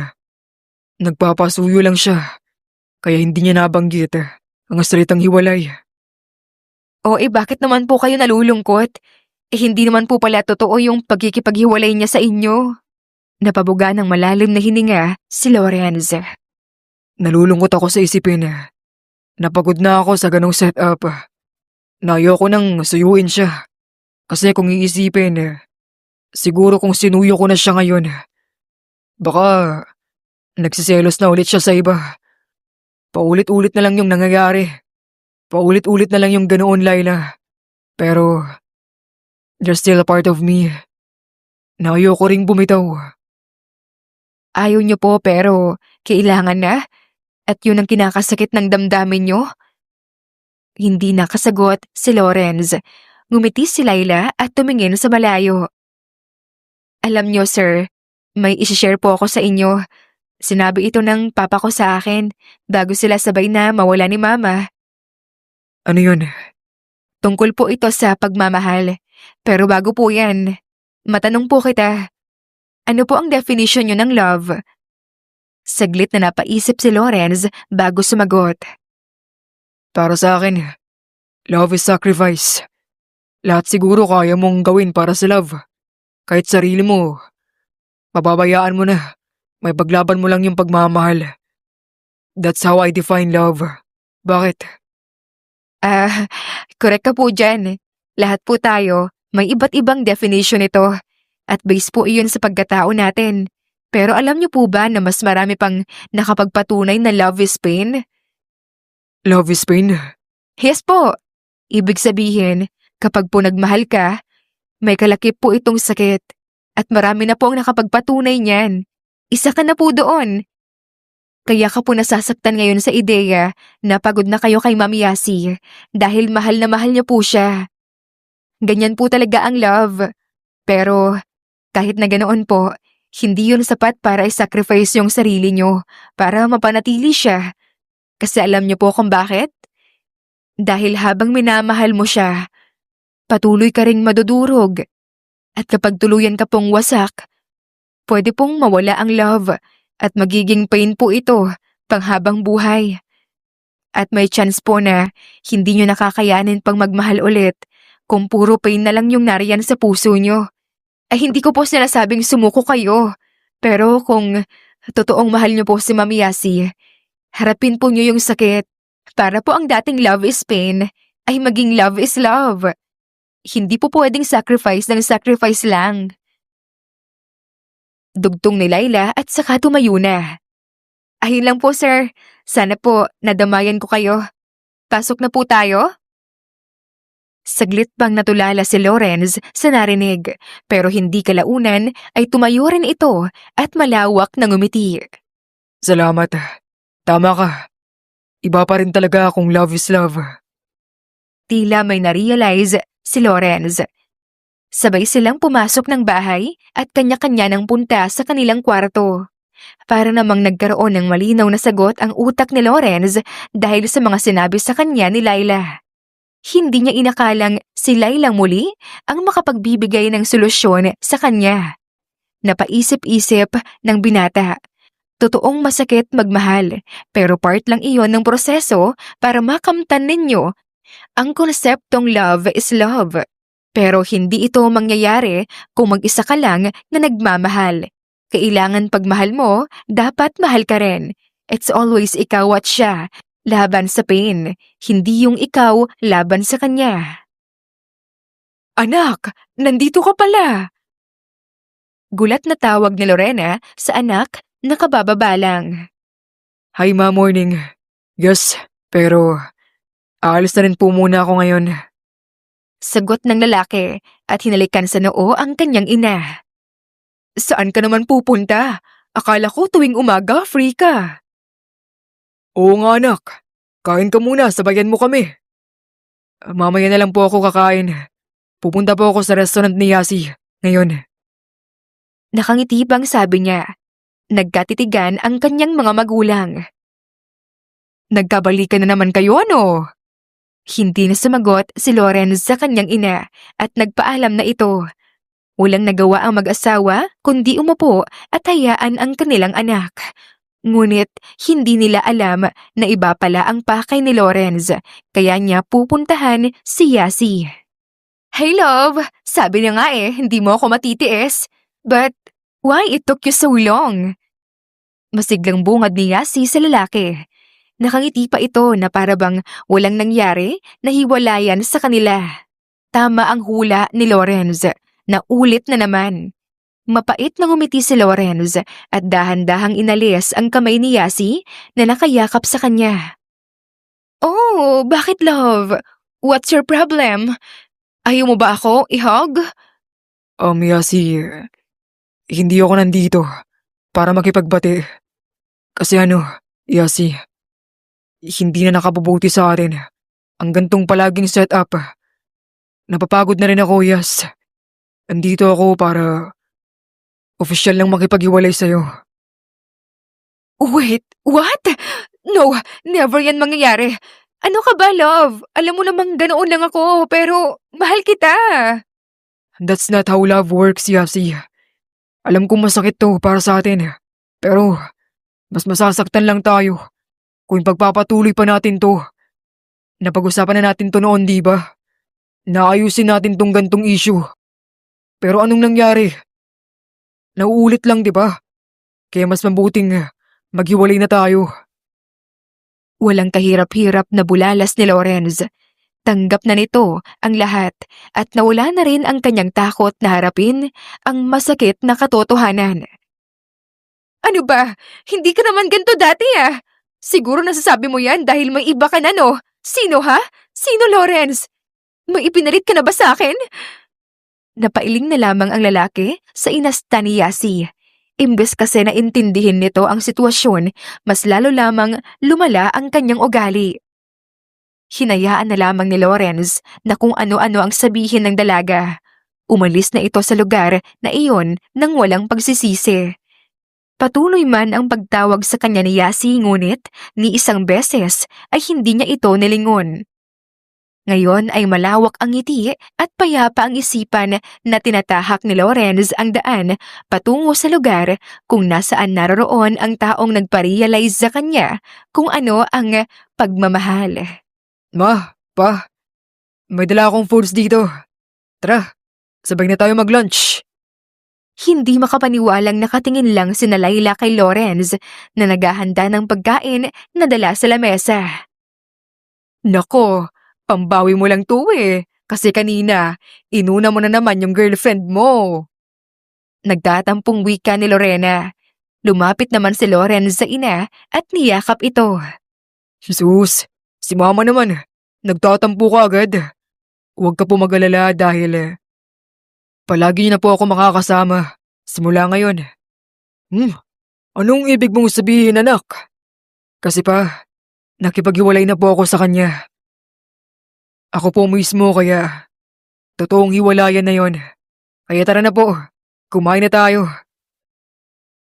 nagpapasuyo lang siya. Kaya hindi niya nabanggit ang salitang hiwalay. O bakit naman po kayo nalulungkot? Hindi naman po pala totoo yung pagkikipaghiwalay niya sa inyo. Napabuga ng malalim na hininga si Lorenz. Nalulungkot ako sa isipin. Napagod na ako sa ganong setup. Na ayoko nang suyuin siya. Kasi kung iisipin, siguro kung sinuyo ko na siya ngayon, baka nagsiselos na ulit siya sa iba. Paulit-ulit na lang yung nangyayari. Paulit-ulit na lang yung ganoon, Laila. Pero, there's still a part of me na ayoko ring bumitaw. Ayaw niyo po pero kailangan na? At yun ang kinakasakit ng damdamin niyo? Hindi nakasagot si Lorenz. Ngumiti si Laila at tumingin sa malayo. Alam niyo, sir, may isishare po ako sa inyo. Sinabi ito ng papa ko sa akin bago sila sabay na mawala ni mama. Ano yun? Tungkol po ito sa pagmamahal. Pero bago po yan, matanong po kita, ano po ang definition nyo ng love? Saglit na napaisip si Lawrence bago sumagot. Para sa akin, love is sacrifice. Lahat siguro kaya mong gawin para sa love. Kahit sarili mo, pababayaan mo na. May paglaban mo lang yung pagmamahal. That's how I define love. Bakit? Ah, correct ka po dyan. Lahat po tayo, may iba't ibang definition nito. At base po iyon sa pagkatao natin. Pero alam niyo po ba na mas marami pang nakapagpatunay na love is pain? Love is pain? Yes po. Ibig sabihin, kapag po nagmahal ka, may kalakip po itong sakit. At marami na po ang nakapagpatunay niyan. Isa ka na po doon. Kaya ka po nasasaktan ngayon sa ideya na pagod na kayo kay Mami Yasi dahil mahal na mahal niyo po siya. Ganyan po talaga ang love. Pero kahit na ganoon po, hindi yun sapat para i-sacrifice yung sarili niyo para mapanatili siya. Kasi alam niyo po kung bakit? Dahil habang minamahal mo siya, patuloy ka ring madudurog. At kapag tuluyan ka pong wasak, pwede pong mawala ang love at magiging pain po ito panghabang buhay. At may chance po na hindi nyo nakakayanin pang magmahal ulit kung puro pain na lang yung nariyan sa puso nyo. Ay hindi ko po sinasabing sumuko kayo. Pero kung totoong mahal nyo po si Mami Yasi, harapin po nyo yung sakit para po ang dating love is pain ay maging love is love. Hindi po pwedeng sacrifice ng sacrifice lang. Dugtong ni Laila at saka tumayo na. Ayun lang po sir, sana po nadamayan ko kayo. Pasok na po tayo? Saglit bang natulala si Lawrence sa narinig, pero hindi kalaunan ay tumayo rin ito at malawak na ngumiti. Salamat. Tama ka. Iba pa rin talaga kung love is love. Tila may narealize si Lawrence. Sabay silang pumasok ng bahay at kanya-kanya ng punta sa kanilang kwarto. Para namang nagkaroon ng malinaw na sagot ang utak ni Lawrence dahil sa mga sinabi sa kanya ni Laila. Hindi niya inakalang si Laila muli ang makapagbibigay ng solusyon sa kanya. Napaisip-isip ng binata. Totoong masakit magmahal, pero part lang iyon ng proseso para makamtan ninyo ang konseptong love is love. Pero hindi ito mangyayari kung mag-isa ka lang na nagmamahal. Kailangan pagmahal mo, dapat mahal ka rin. It's always ikaw at siya, laban sa pain. Hindi yung ikaw laban sa kanya. Anak, nandito ka pala. Gulat na tawag ni Lorena sa anak na kabababa lang. Hi ma, morning. Yes, pero aalis na rin po muna ako ngayon. Sagot ng lalaki at hinalikan sa noo ang kanyang ina. Saan ka naman pupunta? Akala ko tuwing umaga free ka. Oo nga anak. Kain ka muna, sabayan mo kami. Mamaya na lang po ako kakain. Pupunta po ako sa restaurant ni Yasi ngayon. Nakangiti bang sabi niya. Nagkatitigan ang kanyang mga magulang. Nagkabalikan na naman kayo ano? Hindi na sumagot si Lawrence sa kanyang ina at nagpaalam na ito. Walang nagawa ang mag-asawa kundi umupo at hayaan ang kanilang anak. Ngunit hindi nila alam na iba pala ang pakay ni Lawrence kaya niya pupuntahan si Yasi. Hey love, sabi niya nga hindi mo ako matitiis. But why it took you so long? Masiglang bungad ni Yasi sa lalaki. Nakangiti pa ito na parabang walang nangyari na hiwalayan sa kanila. Tama ang hula ni Lawrence, na ulit na naman. Mapait na ngumiti si Lawrence at dahan-dahang inalis ang kamay ni Yasi na nakayakap sa kanya. Oh, bakit love? What's your problem? Ayaw mo ba ako i-hug? Yasi, hindi ako nandito para makipagbati. Kasi Yasi, hindi na nakabubuti sa atin ang gantong palaging setup. Napapagod na rin ako, Yas. Nandito ako para opisyal lang makipaghiwalay sa'yo. Wait, what? No, never yan mangyayari. Ano ka ba, love? Alam mo namang ganoon lang ako, pero mahal kita. That's not how love works, Yasi. Alam kong masakit to para sa atin. Pero, mas masasaktan lang tayo kung pagpapatuloy pa natin to. Napag-usapan na natin to noon, di ba? Naayusin natin tong gantong issue. Pero anong nangyari? Nauulit lang, di ba? Kaya mas mabuting maghiwalay na tayo. Walang kahirap-hirap na bulalas ni Lorenz. Tanggap na nito ang lahat at nawala na rin ang kanyang takot na harapin ang masakit na katotohanan. Ano ba? Hindi ka naman ganito dati ah. Siguro nasasabi mo yan dahil may iba ka na no? Sino ha? Sino Lorenz? May ipinalit ka na ba sa akin? Napailing na lamang ang lalaki sa inasta ni Yasi. Imbes kasi na intindihin nito ang sitwasyon, mas lalo lamang lumala ang kanyang ugali. Hinayaan na lamang ni Lorenz na kung ano-ano ang sabihin ng dalaga. Umalis na ito sa lugar na iyon nang walang pagsisisi. Patuloy man ang pagtawag sa kanya ni Yasi ngunit ni isang beses ay hindi niya ito nilingon. Ngayon ay malawak ang ngiti at payapa ang isipan na tinatahak ni Lorenz ang daan patungo sa lugar kung nasaan naroroon ang taong nagpa-realize sa kanya kung ano ang pagmamahal. Ma, pa, may dala akong foods dito. Tara, sabay na tayo mag-lunch. Hindi makapaniwalang nakatingin lang sina Layla kay Lorenz na naghahanda ng pagkain na dala sa lamesa. Nako, pambawi mo lang to eh. Kasi kanina, inuna mo na naman yung girlfriend mo. Nagtatampong wika ni Lorena. Lumapit naman si Lorenz sa ina at niyakap ito. Jesus, si mama naman, nagtatampo ka agad. Huwag ka po mag-alala dahil palagi niyo na po ako makakasama simula ngayon. Anong ibig mong sabihin, anak? Kasi pa, nakipaghiwalay na po ako sa kanya. Ako po mismo kaya totoong hiwalayan na yon. Kaya tara na po, kumain na tayo.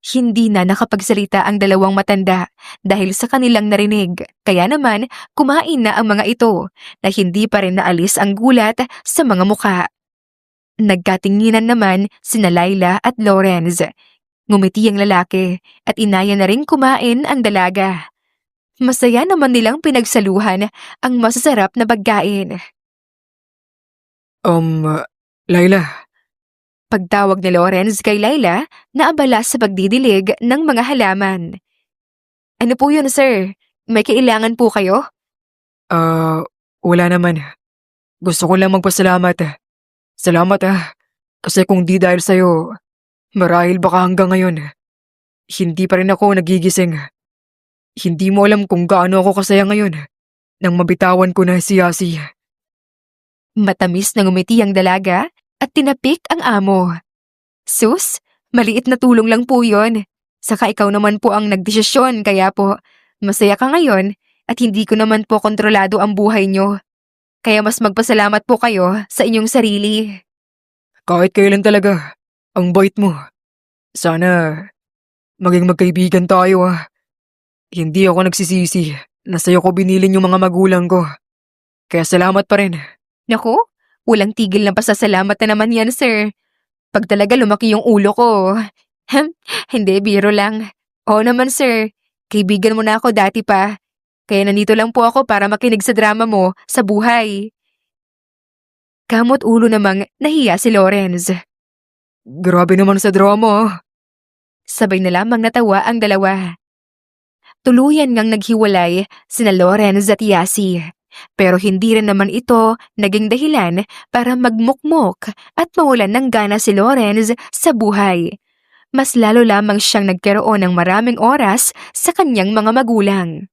Hindi na nakapagsalita ang dalawang matanda dahil sa kanilang narinig. Kaya naman, kumain na ang mga ito na hindi pa rin naalis ang gulat sa mga mukha. Nagkatinginan naman sina Layla at Lorenz. Ngumiti ang lalaki at inaya na rin kumain ang dalaga. Masaya naman nilang pinagsaluhan ang masasarap na pagkain. Layla, Pagtawag ni Lorenz kay Layla na abala sa pagdidilig ng mga halaman. Ano po yun, sir? May kailangan po kayo? wala naman. Gusto ko lang magpasalamat. Salamat kasi kung di dahil sa'yo, marahil baka hanggang ngayon, hindi pa rin ako nagigising. Hindi mo alam kung gaano ako kasaya ngayon nang mabitawan ko na si Yasi. Matamis na ngumiti ang dalaga at tinapik ang amo. Sus, maliit na tulong lang po yon. Saka ikaw naman po ang nagdesisyon kaya po masaya ka ngayon at hindi ko naman po kontrolado ang buhay nyo. Kaya mas magpasalamat po kayo sa inyong sarili. Kahit kailan talaga, ang bait mo. Sana maging magkaibigan tayo. Hindi ako nagsisisi na sa'yo ko binilin yung mga magulang ko. Kaya salamat pa rin. Naku, walang tigil na pasasalamat na naman yan, sir. Pag talaga lumaki yung ulo ko. Hindi, biro lang. Oo naman, sir. Kaibigan mo na ako dati pa. Kaya nandito lang po ako para makinig sa drama mo sa buhay. Kamot ulo namang nahiya si Lorenz. Grabe naman sa drama. Sabay na lamang natawa ang dalawa. Tuluyan ngang naghiwalay sina Lorenz at Yasi. Pero hindi rin naman ito naging dahilan para magmukmok at mawalan ng gana si Lorenz sa buhay. Mas lalo lamang siyang nagkaroon ng maraming oras sa kanyang mga magulang.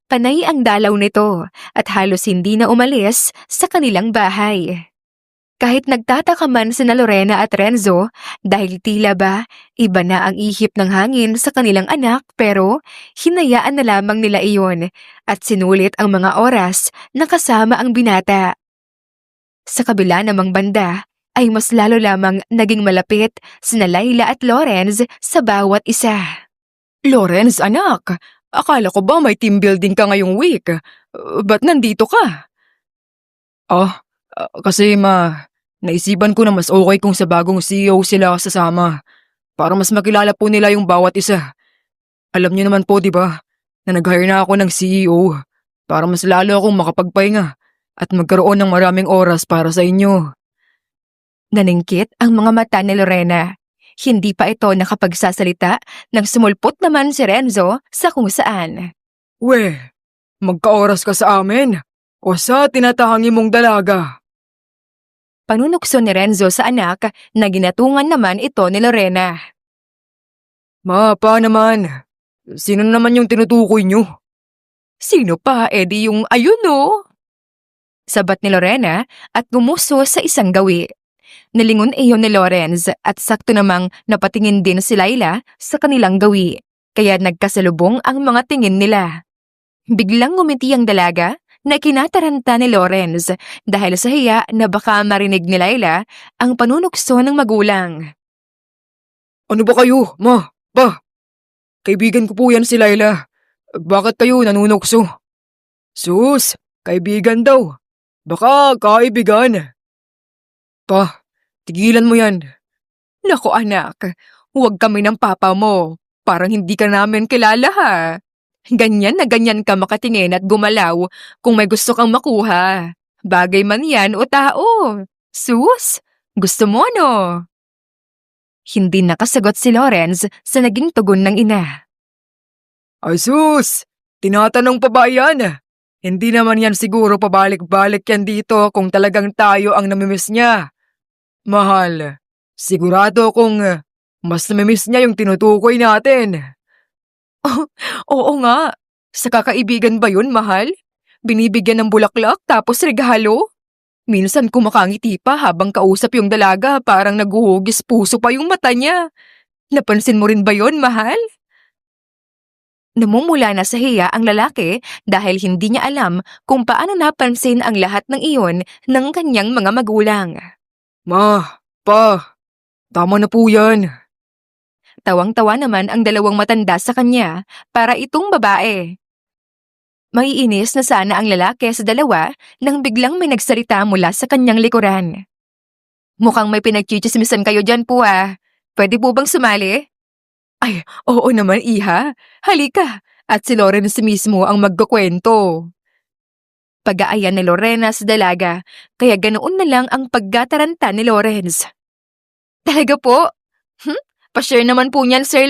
Panay ang dalaw nito at halos hindi na umalis sa kanilang bahay. Kahit nagtataka man sina Lorena at Renzo dahil tila ba iba na ang ihip ng hangin sa kanilang anak pero hinayaan na lamang nila iyon at sinulit ang mga oras na kasama ang binata. Sa kabila namang banda ay mas lalo lamang naging malapit sina Layla at Lorenz sa bawat isa. Lorenz, anak, akala ko ba may team building ka ngayong week? Ba't nandito ka? Kasi naisipan ko na mas okay kung sa bagong CEO sila sasama para mas makilala po nila yung bawat isa. Alam niyo naman po, di ba, na nag-hire na ako ng CEO para mas lalo akong makapagpahinga at magkaroon ng maraming oras para sa inyo. Naningkit ang mga mata ni Lorena. Hindi pa ito nakapagsasalita nang sumulpot naman si Renzo sa kung saan. We, magka-oras ka sa amin o sa tinatahangi mong dalaga? Panunukso ni Renzo sa anak na ginatungan naman ito ni Lorena. Ma, pa naman. Sino naman yung tinutukoy niyo? Sino pa, edi yung ayun no? Sabat ni Lorena at gumuso sa isang gawi. Nilingon iyon ni Lawrence at sakto namang napatingin din si Laila sa kanilang gawi, kaya nagkasalubong ang mga tingin nila. Biglang ngumiti ang dalaga na kinataranta ni Lawrence dahil sa hiya na baka marinig ni Laila ang panunukso ng magulang. Ano ba kayo, ma, pa? Kaibigan ko po yan si Laila. Bakit kayo nanunukso? Sus, kaibigan daw. Baka kaibigan. Pa, tigilan mo yan. Naku anak, huwag kami ng papa mo. Parang hindi ka namin kilala ha. Ganyan na ganyan ka makatingin at gumalaw kung may gusto kang makuha. Bagay man yan o tao. Sus, gusto mo ano? Hindi nakasagot si Lawrence sa naging tugon ng ina. Ay sus, tinatanong pa ba yan? Hindi naman yan siguro pabalik-balik yan dito kung talagang tayo ang namimiss niya. Mahal, sigurado kung mas namimiss niya yung tinutukoy natin. Oo nga. Sa kakaibigan ba yun, mahal? Binibigyan ng bulaklak tapos regalo? Minsan kumakangiti pa habang kausap yung dalaga parang naguhugis puso pa yung mata niya. Napansin mo rin ba yun, mahal? Namumula na sa hiya ang lalaki dahil hindi niya alam kung paano napansin ang lahat ng iyon ng kanyang mga magulang. Ma, pa, tama na po yan. Tawang-tawa naman ang dalawang matanda sa kanya para itong babae. Maiinis na sana ang lalaki sa dalawa nang biglang may nagsalita mula sa kanyang likuran. Mukhang may pinagchichismisan kayo dyan po ah. Pwede po bang sumali? Ay, oo naman iha. Halika. At si Lawrence mismo ang magkukwento. Pag-aayan ni Lorena sa dalaga, kaya ganoon na lang ang paggataranta ni Lawrence. Talaga po? Pa-share naman po niyan, Sir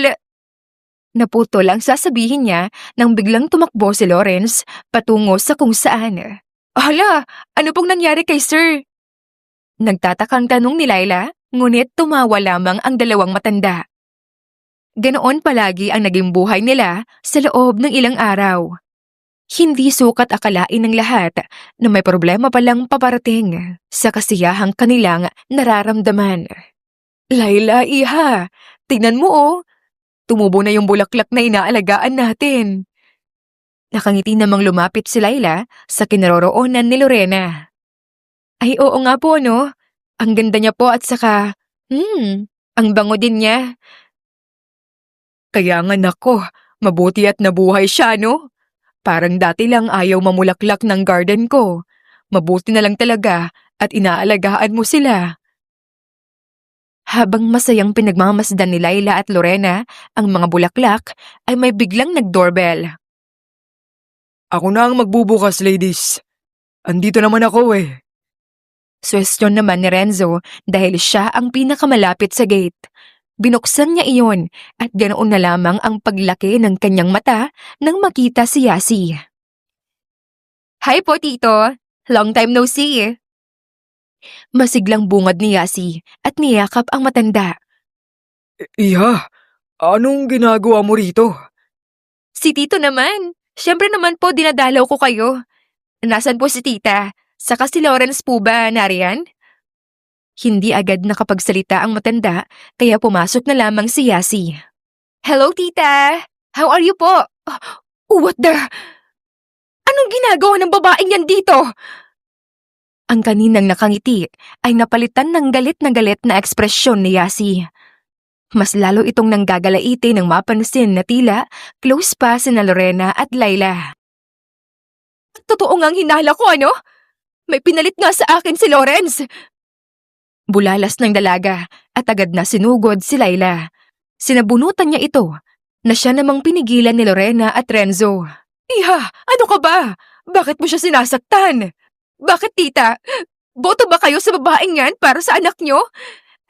Naputol ang sasabihin niya nang biglang tumakbo si Lawrence patungo sa kung saan. Hala, ano pong nangyari kay Sir? Nagtatakang tanong ni Laila, ngunit tumawa lamang ang dalawang matanda. Ganoon palagi ang naging buhay nila sa loob ng ilang araw. Hindi sukat akalain ng lahat na may problema palang paparating sa kasiyahang kanilang nararamdaman. Laila, iha, tingnan mo oh. Tumubo na yung bulaklak na inaalagaan natin. Nakangiti namang lumapit si Laila sa kinaroroonan ni Lorena. Ay oo nga po no, ang ganda niya po at saka, ang bango din niya. Kaya nga nako, mabuti at nabuhay siya no. Parang dati lang ayaw mamulaklak ng garden ko. Mabuti na lang talaga at inaalagaan mo sila. Habang masayang pinagmamasdan ni Laila at Lorena ang mga bulaklak, ay may biglang nag-doorbell. Ako na ang magbubukas, ladies. Andito naman ako eh. Suwestyon naman ni Renzo dahil siya ang pinakamalapit sa gate. Binuksan niya iyon at ganoon na lamang ang paglaki ng kanyang mata nang makita si Yasi. Hi po, Tito. Long time no see. Masiglang bungad ni Yasi at niyakap ang matanda. Iha, anong ginagawa mo rito? Si Tito naman. Siyempre naman po dinadalaw ko kayo. Nasaan po si Tita? Saka si Lawrence po ba nariyan? Hindi agad nakapagsalita ang matanda kaya pumasok na lamang si Yasi. Hello, Tita! How are you po? What the? Anong ginagawa ng babaeng yan dito? Ang kaninang nakangiti ay napalitan ng galit na ekspresyon ni Yasi. Mas lalo itong nanggagalaiti nang mapansin na tila close pa sina Lorena at Laila. Totoo ngang hinala ko, ano? May pinalit nga sa akin si Lawrence. Bulalas ng dalaga at agad na sinugod si Laila. Sinabunutan niya ito na siya namang pinigilan ni Lorena at Renzo. Iha, ano ka ba? Bakit mo siya sinasaktan? Bakit, tita? Boto ba kayo sa babaeng yan para sa anak niyo?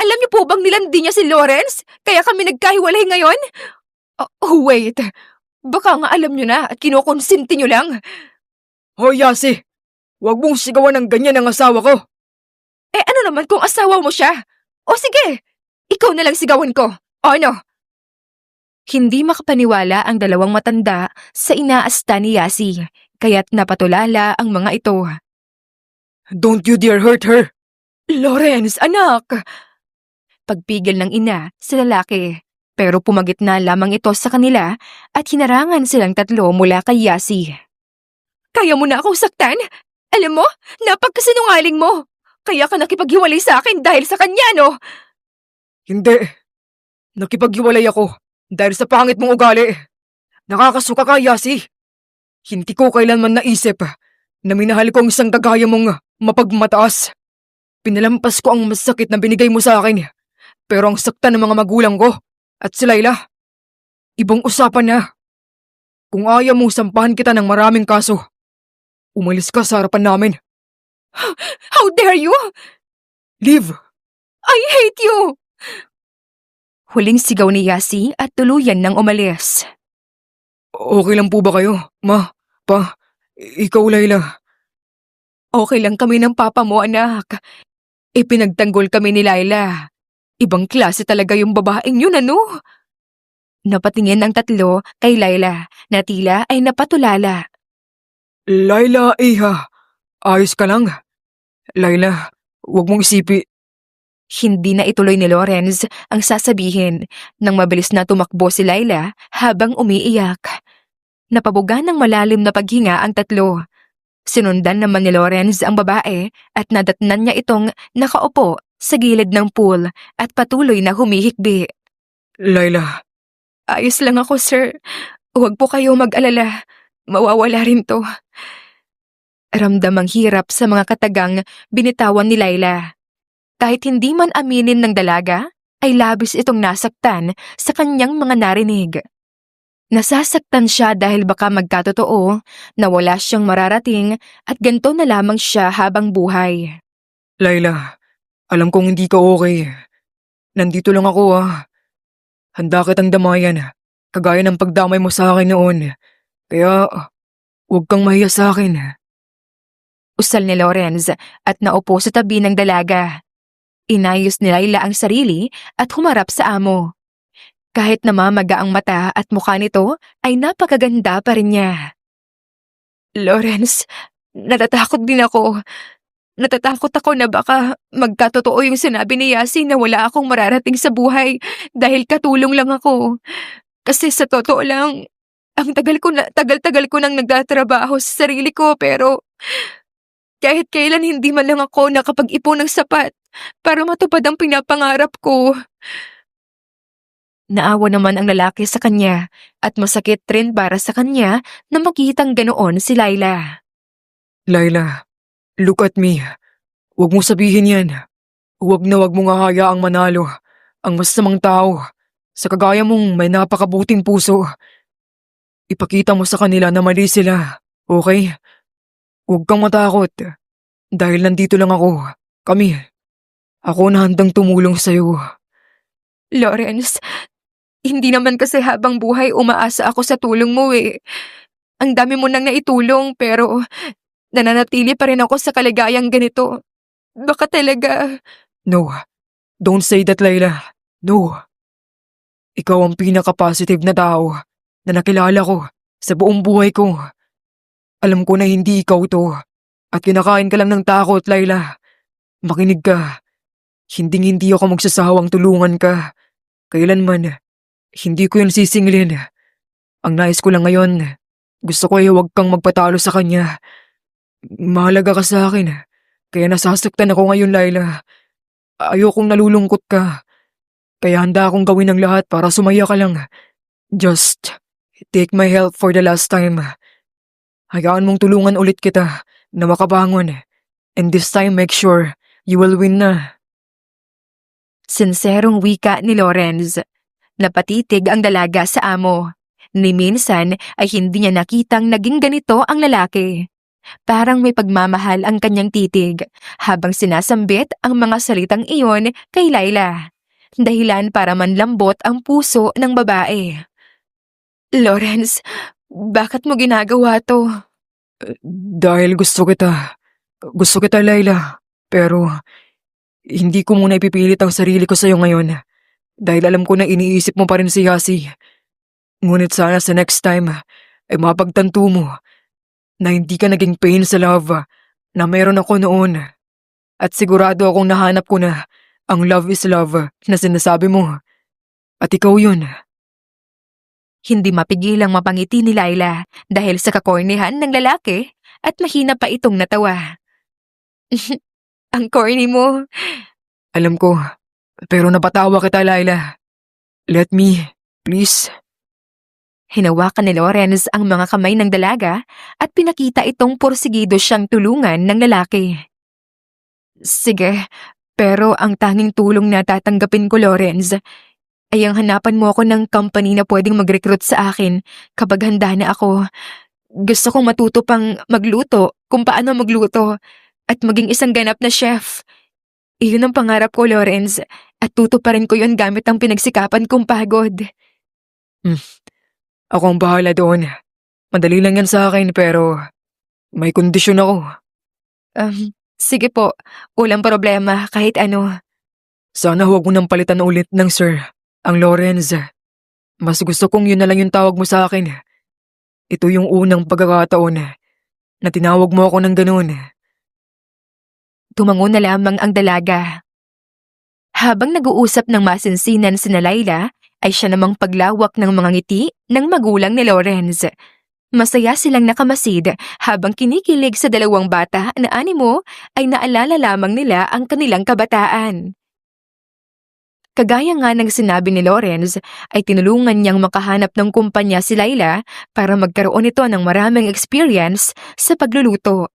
Alam niyo po bang nilandi niya si Lawrence? Kaya kami nagkahiwalay ngayon? Oh, wait. Baka nga alam niyo na at kinukonsinti niyo lang. Hoy, Yasi! Huwag mong sigawan ng ganyan ang asawa ko! Eh ano naman kung asawa mo siya? O sige, ikaw na lang sigawan ko. O ano? Hindi makapaniwala ang dalawang matanda sa inaasta ni Yasi, kaya't napatulala ang mga ito. Don't you dare hurt her! Lawrence, anak! Pagpigil ng ina sa lalaki, pero pumagit na lamang ito sa kanila at hinarangan silang tatlo mula kay Yasi. Kaya mo na akong saktan? Alam mo, napagkasinungaling mo! Kaya ka nakipaghiwalay sa akin dahil sa kanya, no? Hindi. Nakipaghiwalay ako dahil sa pangit mong ugali. Nakakasuka ka, Yasi. Hindi ko kailanman naisip na minahal ko ang isang kagaya mong mapagmataas. Pinalampas ko ang masakit na binigay mo sa akin. Pero ang saktan ng mga magulang ko at si Laila, ibang usapan na. Kung ayaw mong sampahan kita ng maraming kaso, umalis ka sa harapan namin. How dare you? Leave! I hate you! Huling sigaw ni Yasi at tuluyan ng umalis. Okay lang po ba kayo, ma, pa, ikaw, Laila? Okay lang kami ng papa mo, anak. Ipinagtanggol kami ni Laila. Ibang klase talaga yung babaeng yun, ano? Napatingin ang tatlo kay Laila na tila ay napatulala. Laila, iha, ayos ka lang? Laila, huwag mong isipi. Hindi na ituloy ni Lawrence ang sasabihin nang mabilis na tumakbo si Laila habang umiiyak. Napabuga ng malalim na paghinga ang tatlo. Sinundan naman ni Lawrence ang babae at nadatnan niya itong nakaupo sa gilid ng pool at patuloy na humihikbi. Laila, Ayos lang ako, sir. Huwag po kayo mag-alala. Mawawala rin to. Ramdamang hirap sa mga katagang binitawan ni Laila. Kahit hindi man aminin ng dalaga, ay labis itong nasaktan sa kanyang mga narinig. Nasasaktan siya dahil baka magkatotoo na wala siyang mararating at ganito na lamang siya habang buhay. Laila, alam kong hindi ka okay. Nandito lang ako, Handa kitang damayan, kagaya ng pagdamay mo sa akin noon. Kaya, huwag kang mahiya sa akin. Usal ni Lawrence at naupo sa tabi ng dalaga. Inayos ni Laila ang sarili at humarap sa amo. Kahit namamaga ang mata at mukha nito, ay napakaganda pa rin niya. Lawrence, natatakot din ako. Natatakot ako na baka magkatotoo yung sinabi ni Yasi na wala akong mararating sa buhay dahil katulong lang ako. Kasi sa totoo lang, ang tagal-tagal ko nang nagtatrabaho sa sarili ko pero kahit kailan hindi man lang ako nakapag-ipon ng sapat para matupad ang pinapangarap ko. Naawa naman ang lalaki sa kanya at masakit rin para sa kanya na makitang ganoon si Laila. Laila, look at me. Huwag mo sabihin yan. Huwag mong hahayaang manalo ang masamang tao. Sa kagaya mong may napakabuting puso. Ipakita mo sa kanila na mali sila, okay? Huwag kang matakot. Dahil nandito lang ako. Kami. Ako na handang tumulong sa'yo. Lawrence, hindi naman kasi habang buhay umaasa ako sa tulong mo eh. Ang dami mo nang naitulong pero nananatili pa rin ako sa kaligayang ganito. Baka talaga... No. Don't say that, Laila. No. Ikaw ang pinaka-positive na tao na nakilala ko sa buong buhay ko. Alam ko na hindi ikaw to. At kinakain ka lang ng takot, Laila. Makinig ka. Hindi ako magsasawang tulungan ka. Kailanman, hindi ko yun sisingilin. Ang nais ko lang ngayon, gusto ko ay huwag kang magpatalo sa kanya. Mahalaga ka sa akin. Kaya nasasaktan ako ngayon, Laila. Ayokong nalulungkot ka. Kaya handa akong gawin ang lahat para sumaya ka lang. Just take my help for the last time. Hayaan mong tulungan ulit kita na makabangon. And this time make sure you will win na. Sinserong wika ni Lawrence. Napatitig ang dalaga sa amo. Ni minsan ay hindi niya nakitang naging ganito ang lalaki. Parang may pagmamahal ang kanyang titig habang sinasambit ang mga salitang iyon kay Laila. Dahilan para manlambot ang puso ng babae. Lawrence, bakit mo ginagawa to? Dahil gusto kita. Gusto kita, Layla. Pero hindi ko muna ipipilit ang sarili ko sa'yo ngayon. Dahil alam ko na iniisip mo pa rin si Yasi. Ngunit sana sa next time ay mapagtanto mo na hindi ka naging pain sa love na meron ako noon. At sigurado akong nahanap ko na ang love is love na sinasabi mo. At ikaw yun. Hindi mapigilang mapangiti ni Laila dahil sa kakornihan ng lalaki at mahina pa itong natawa. Ang corny mo. Alam ko, pero napatawa kita, Layla. Let me, please. Hinawakan ni Lawrence ang mga kamay ng dalaga at pinakita itong porsigido siyang tulungan ng lalaki. Sige, pero ang tanging tulong na tatanggapin ko, Lawrence, ay ang hanapan mo ako ng company na pwedeng mag-recruit sa akin kapag handa na ako. Gusto kong matuto pang magluto, kung paano magluto, at maging isang ganap na chef. Iyon ang pangarap ko, Lawrence, at tutuparin ko yun gamit ang pinagsikapan kong pagod. Ako ang bahala doon. Madali lang yan sa akin pero may kondisyon ako. Sige po, walang problema kahit ano. Sana huwag mo nang palitan ulit ng sir, ang Lawrence. Mas gusto kong yun na lang yung tawag mo sa akin. Ito yung unang pagkakataon na tinawag mo ako ng ganun. Tumango na lamang ang dalaga. Habang nag-uusap ng masinsinan sina Laila, ay siya namang paglawak ng mga ngiti ng magulang ni Lawrence. Masaya silang nakamasid habang kinikilig sa dalawang bata na animo ay naalala lamang nila ang kanilang kabataan. Kagaya nga ng sinabi ni Lawrence, ay tinulungan niyang makahanap ng kumpanya si Laila para magkaroon ito ng maraming experience sa pagluluto.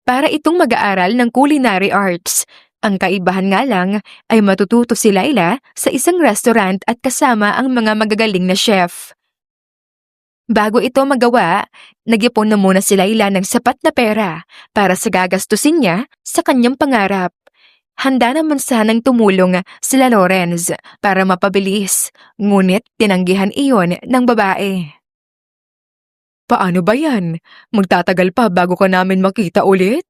Para itong mag-aaral ng culinary arts. Ang kaibahan nga lang ay matututo si Laila sa isang restaurant at kasama ang mga magagaling na chef. Bago ito magawa, nag-ipon na muna si Laila ng sapat na pera para sa gagastusin niya sa kanyang pangarap. Handa naman sanang tumulong sila Lawrence para mapabilis, ngunit tinanggihan iyon ng babae. Paano ba yan? Magtatagal pa bago ka namin makita ulit?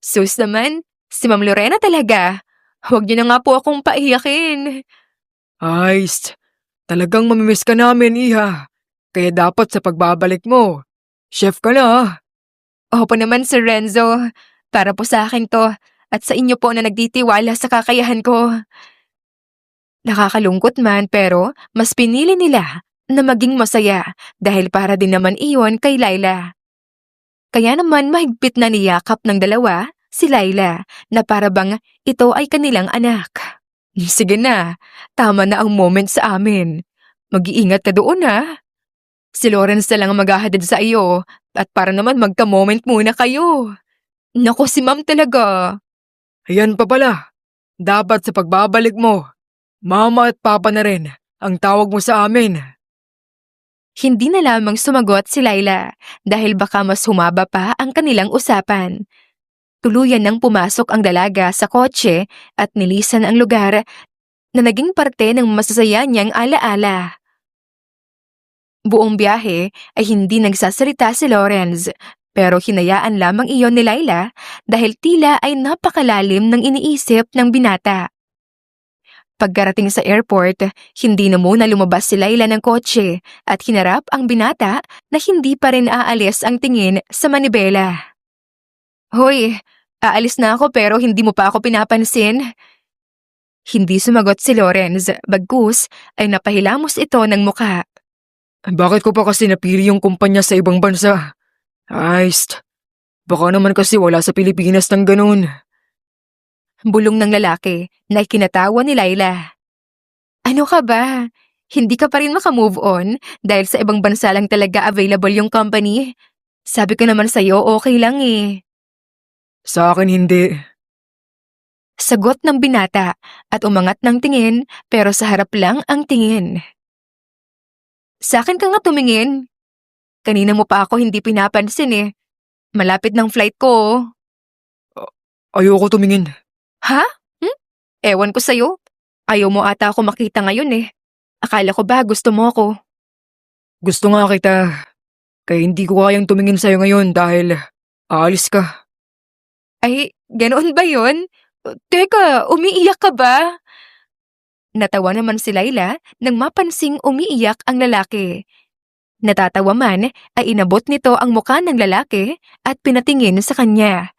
Sus naman, si Ma'am Lorena talaga. Huwag niyo na nga po akong paiyakin. Ayst, talagang mamimiss ka namin, iha. Kaya dapat sa pagbabalik mo, chef ka na. Opo naman, Sir Renzo. Para po sa akin to at sa inyo po na nagtitiwala sa kakayahan ko. Nakakalungkot man pero mas pinili nila na maging masaya dahil para din naman iyon kay Laila. Kaya naman mahigpit na niyakap ng dalawa si Laila na para bang ito ay kanilang anak. Sige na, tama na ang moment sa amin. Mag-iingat ka doon ha. Si Lawrence na lang ang maghahatid sa iyo at para naman magka-moment muna kayo. Naku si Ma'am talaga. Ayan pa pala. Dapat sa pagbabalik mo, mama at papa na rin ang tawag mo sa amin. Hindi na lamang sumagot si Laila dahil baka mas humaba pa ang kanilang usapan. Tuluyan nang pumasok ang dalaga sa kotse at nilisan ang lugar na naging parte ng masasaya niyang alaala. Buong biyahe ay hindi nagsasalita si Lawrence pero hinayaan lamang iyon ni Laila dahil tila ay napakalalim ng iniisip ng binata. Pagkarating sa airport, hindi na muna lumabas si Laila ng kotse at hinarap ang binata na hindi pa rin aalis ang tingin sa manibela. Hoy, aalis na ako pero hindi mo pa ako pinapansin. Hindi sumagot si Lawrence, bagkus ay napahilamos ito ng muka. Bakit ko pa kasi napili yung kumpanya sa ibang bansa? Ayst, baka naman kasi wala sa Pilipinas ng ganun. Bulong ng lalaki na ikinatawa ni Laila. Ano ka ba? Hindi ka pa rin makamove on dahil sa ibang bansa lang talaga available yung company? Sabi ko naman sa'yo, okay lang eh. Sa akin hindi. Sagot ng binata at umangat ng tingin pero sa harap lang ang tingin. Sa akin ka nga tumingin. Kanina mo pa ako hindi pinapansin eh. Malapit ng flight ko oh. Ayoko tumingin. Ha? Ewan ko sa'yo. Ayaw mo ata ako makita ngayon eh. Akala ko ba gusto mo ako? Gusto nga kita. Kaya hindi ko kayang tumingin sa'yo ngayon dahil aalis ka. Ay, ganoon ba yun? Teka, umiiyak ka ba? Natawa naman si Laila nang mapansing umiiyak ang lalaki. Natatawa man ay inabot nito ang mukha ng lalaki at pinatingin sa kanya.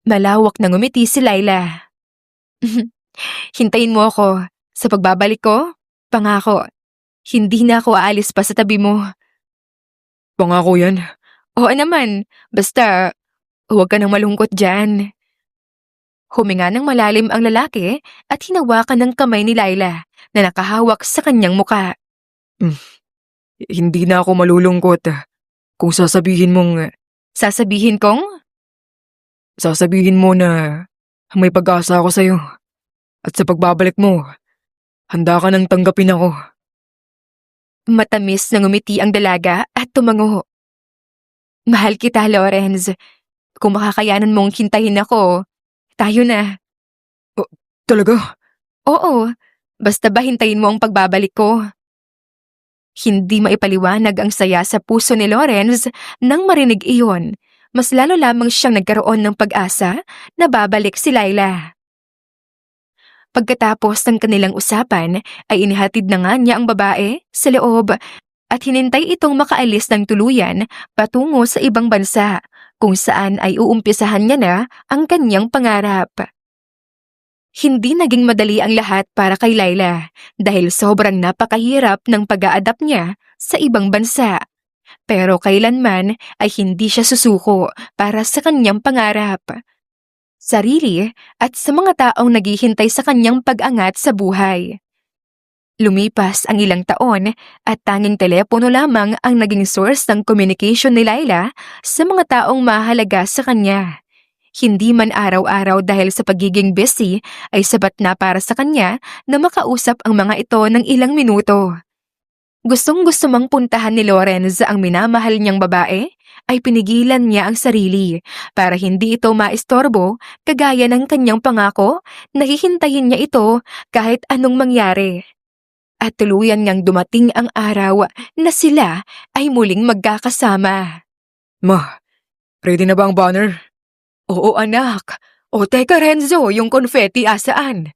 Malawak na ngumiti si Laila. Hintayin mo ako. Sa pagbabalik ko, pangako, hindi na ako aalis pa sa tabi mo. Pangako yan. Oo naman, basta huwag ka nang malungkot dyan. Huminga ng malalim ang lalaki at hinawakan ng kamay ni Laila na nakahawak sa kanyang muka. Hindi na ako malulungkot kung Sasabihin kong, sasabihin mo na may pag-asa ako sa'yo. At sa pagbabalik mo, handa ka nang tanggapin ako. matamis na ngumiti ang dalaga at tumango. Mahal kita, Lorenz. Kung makakayanan mong hintayin ako, tayo na. Talaga? Oo, basta ba hintayin mo ang pagbabalik ko? Hindi maipaliwanag ang saya sa puso ni Lorenz nang marinig iyon. Mas lalo lamang siyang nagkaroon ng pag-asa na babalik si Laila. Pagkatapos ng kanilang usapan ay inihatid na nga niya ang babae sa loob at hinintay itong makaalis ng tuluyan patungo sa ibang bansa kung saan ay uumpisahan niya na ang kanyang pangarap. Hindi naging madali ang lahat para kay Laila dahil sobrang napakahirap ng pag-a-adapt niya sa ibang bansa. Pero kailanman ay hindi siya susuko para sa kanyang pangarap, sarili at sa mga taong naghihintay sa kanyang pag-angat sa buhay. Lumipas ang ilang taon at tanging telepono lamang ang naging source ng communication ni Laila sa mga taong mahalaga sa kanya. Hindi man araw-araw dahil sa pagiging busy ay sapat na para sa kanya na makausap ang mga ito ng ilang minuto. Gustong-gusto mang puntahan ni Lorenz ang minamahal niyang babae, ay pinigilan niya ang sarili para hindi ito maistorbo kagaya ng kanyang pangako na hihintayin niya ito kahit anong mangyari. At tuluyan ngang dumating ang araw na sila ay muling magkakasama. Ma, ready na ba ang banner? Oo anak. O teka Renzo, yung confetti asaan?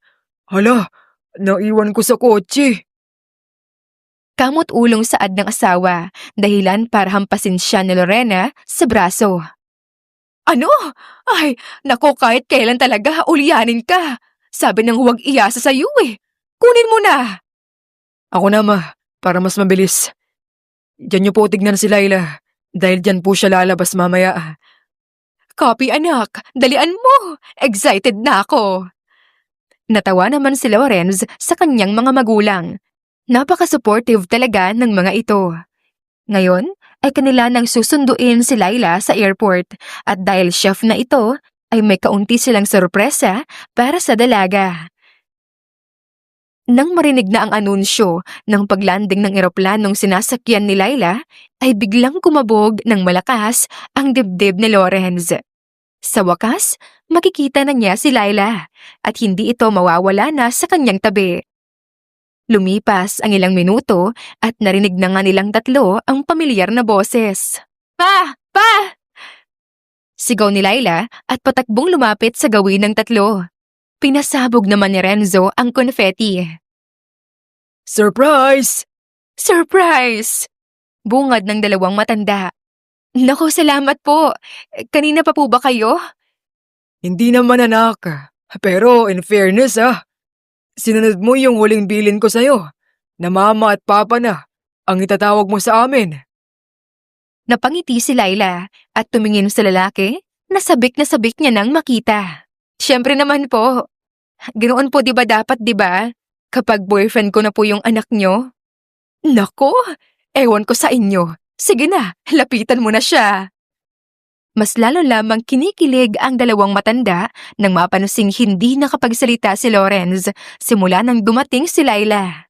Hala, naiwan ko sa kotse. Kamot ulong saad ng asawa, dahilan para hampasin siya ni Lorena sa braso. Ano? Ay, nako kahit kailan talaga ulyanin ka. Sabi nang huwag iasa sa iyo eh. Kunin mo na. Ako na ma, para mas mabilis. Diyan niyo po tignan si Laila, dahil diyan po siya lalabas mamaya. Copy anak, dalian mo. Excited na ako. Natawa naman si Lorenz sa kanyang mga magulang. Napaka-supportive talaga ng mga ito. Ngayon ay kanila nang susunduin si Laila sa airport at dahil chef na ito ay may kaunti silang sorpresa para sa dalaga. Nang marinig na ang anunsyo ng paglanding ng eroplanong sinasakyan ni Laila ay biglang kumabog ng malakas ang dibdib ni Lorenz. Sa wakas, makikita na niya si Laila at hindi ito mawawala na sa kanyang tabi. Lumipas ang ilang minuto at narinig na nga nilang tatlo ang pamilyar na boses. Pa! Pa! Sigaw ni Laila at patakbong lumapit sa gawin ng tatlo. Pinasabog naman ni Renzo ang confetti. Surprise! Surprise! Bungad ng dalawang matanda. Naku, salamat po. Kanina pa po ba kayo? Hindi naman anak. Pero in fairness sinunod mo yung huling bilin ko sa'yo, na mama at papa na ang itatawag mo sa amin. Napangiti si Laila at tumingin sa lalaki na sabik niya nang makita. Siyempre naman po. Ganoon po di ba dapat di ba? Kapag boyfriend ko na po yung anak nyo? Nako, ewan ko sa inyo. Sige na, lapitan mo na siya. Mas lalo lamang kinikilig ang dalawang matanda nang mapansing hindi nakapagsalita si Lawrence simula nang dumating si Laila.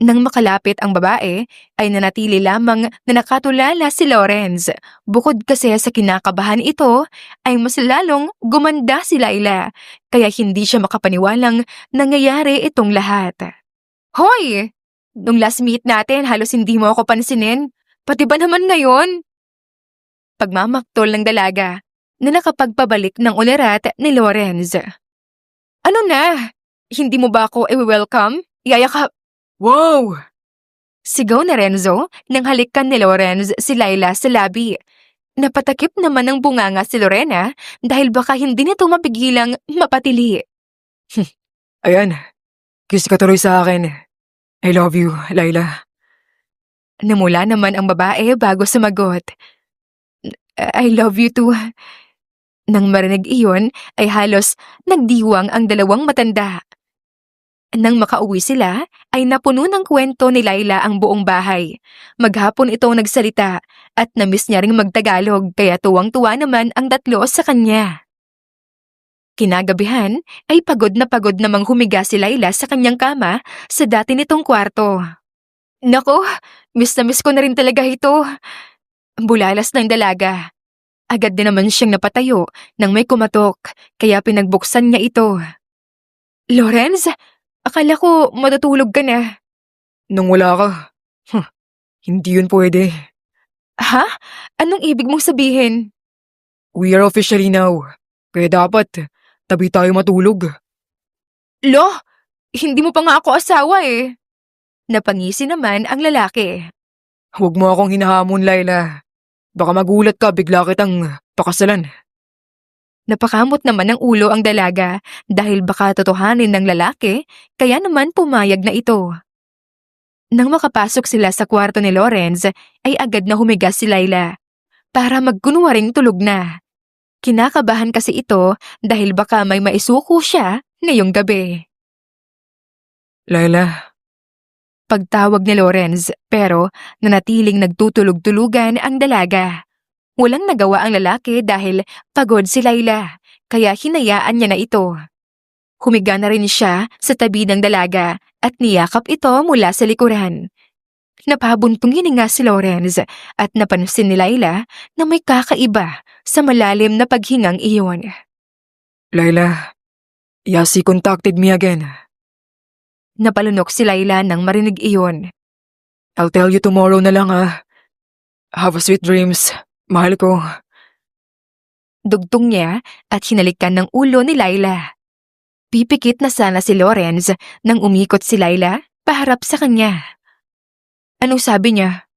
Nang makalapit ang babae, ay nanatili lamang na nakatulala si Lawrence. Bukod kasi sa kinakabahan ito, ay mas lalong gumanda si Laila, kaya hindi siya makapaniwalang nangyayari itong lahat. Hoy! Nung last meet natin, halos hindi mo ako pansinin. Pati ba naman ngayon? Pagmamaktol ng dalaga na nakapagpabalik ng ulirat ni Lawrence. Ano na? Hindi mo ba ako i-welcome? Yayakap. Wow! Sigaw ni Renzo nang halikan ni Lawrence si Laila sa labi. Napatakip naman ng bunganga si Lorena dahil baka hindi nito mapigilang mapatili. Ayan, kiss ka tuloy sa akin. I love you, Laila. Namula naman ang babae bago sumagot. I love you too. Nang marinig iyon ay halos nagdiwang ang dalawang matanda. Nang makauwi sila, ay napuno ng kwento ni Laila ang buong bahay. Maghapon itong nagsalita at namiss niya ring magtagalog kaya tuwang-tuwa naman ang tatlo sa kanya. Kinagabihan ay pagod namang humiga si Laila sa kanyang kama sa dati nitong kwarto. Nako, miss na miss ko na rin talaga ito. Bulalas ng dalaga. Agad din naman siyang napatayo nang may kumatok kaya pinagbuksan niya ito. Lawrence? Akala ko matutulog ka na. Nung wala ka, hindi yun pwede. Ha? Anong ibig mong sabihin? We are officially now. Kaya dapat, tabi tayo matulog. Lo, hindi mo pa nga ako asawa eh. Napangisi naman ang lalaki. Huwag mo akong hinahamon, Laila. Baka magulat ka, bigla kitang pakasalan. Napakamot naman ng ulo ang dalaga dahil baka totohanin ng lalaki, kaya naman pumayag na ito. Nang makapasok sila sa kwarto ni Lawrence, ay agad na humiga si Laila para magkunwaring tulog na. Kinakabahan kasi ito dahil baka may maisuko siya ngayong gabi. Laila, Pagtawag ni Lawrence pero nanatiling nagtutulog-tulugan ang dalaga. Walang nagawa ang lalaki dahil pagod si Laila, kaya hinayaan niya na ito. Humiga na rin siya sa tabi ng dalaga at niyakap ito mula sa likuran. Napabuntong hininga si Lawrence at napansin ni Laila na may kakaiba sa malalim na paghingang iyon. Laila, Yasi contacted me again. Napalunok si Laila nang marinig iyon. I'll tell you tomorrow na lang Have a sweet dreams, mahal ko. Dugtong niya at hinalikan ng ulo ni Laila. Pipikit na sana si Lawrence nang umikot si Laila paharap sa kanya. Anong sabi niya?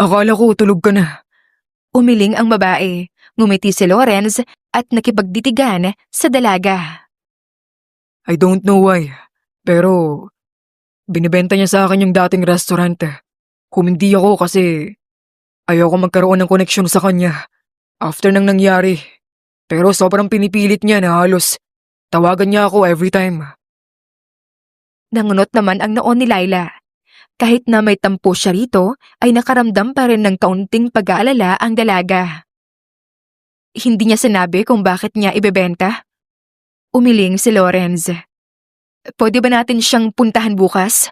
Akala ko tulog ka na. Umiling ang babae. Ngumiti si Lawrence at nakipagditigan sa dalaga. I don't know why, pero binibenta niya sa akin yung dating restaurant. Humindi ako kasi ayoko magkaroon ng koneksyon sa kanya after nang nangyari. Pero sobrang pinipilit niya na halos tawagan niya ako every time. Nangunot naman ang noon ni Laila. Kahit na may tampo siya rito, ay nakaramdam pa rin ng kaunting pag-aalala ang dalaga. Hindi niya sinabi kung bakit niya ibebenta. Umiling si Lawrence. Pwede ba natin siyang puntahan bukas?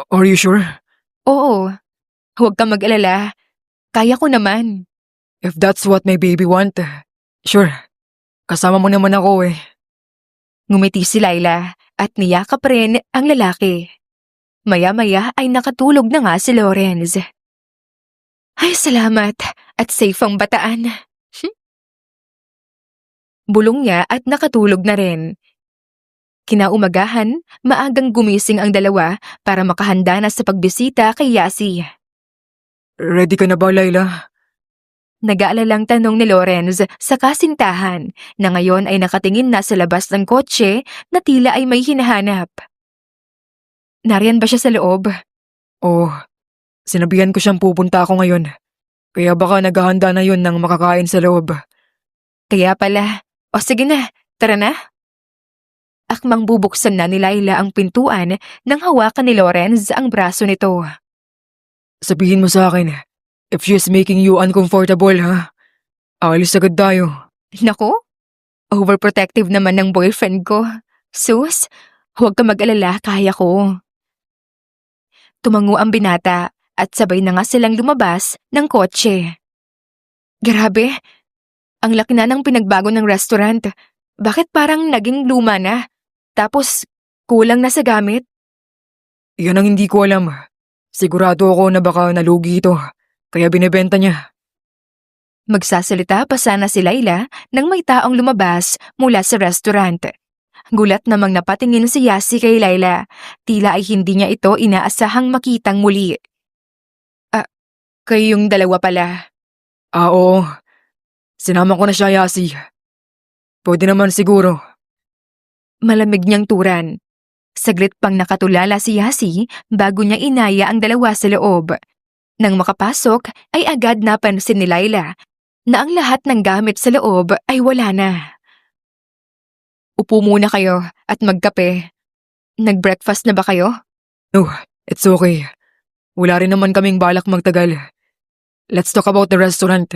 Are you sure? Oo. Huwag kang mag-alala. Kaya ko naman. If that's what my baby want, sure. Kasama mo naman ako eh. Ngumiti si Laila at niyakap rin ang lalaki. Maya-maya ay nakatulog na nga si Lawrence. Ay, salamat at safe ang bataan. Bulong niya at nakatulog na rin. Kinaumagahan, maagang gumising ang dalawa para makahanda na sa pagbisita kay Yasi. Ready ka na ba, Laila? Nag-aalalang tanong ni Lawrence sa kasintahan na ngayon ay nakatingin na sa labas ng kotse na tila ay may hinahanap. Nariyan ba siya sa loob? Oh, sinabihan ko siyang pupunta ako ngayon. Kaya baka naghahanda na yun ng makakain sa loob. Kaya pala. O sige na, tara na. Akmang bubuksan na ni Laila ang pintuan nang hawakan ni Lawrence ang braso nito. Sabihin mo sa akin, if she's making you uncomfortable, ha? Alis agad tayo. Nako, overprotective naman ng boyfriend ko. Sus, huwag ka mag-alala, kaya ko. Tumango ang binata at sabay na nga silang lumabas ng kotse. Grabe, ang laki na ng pinagbago ng restaurant. Bakit parang naging luma na? Tapos, kulang na sa gamit? Yan ang hindi ko alam. Sigurado ako na baka nalugi ito, kaya binebenta niya. Magsasalita pa sana si Laila nang may taong lumabas mula sa restaurant. Gulat namang napatingin si Yasi kay Laila. Tila ay hindi niya ito inaasahang makitang muli. Kayong dalawa pala. Oo. Sinama ko na siya, Yasi. Pwede naman siguro. Malamig niyang turan. Saglit pang nakatulala si Yasi bago niya inaya ang dalawa sa loob. Nang makapasok ay agad napansin ni Laila na ang lahat ng gamit sa loob ay wala na. Upo muna kayo at magkape. Nag-breakfast na ba kayo? No, it's okay. Wala rin naman kaming balak magtagal. Let's talk about the restaurant.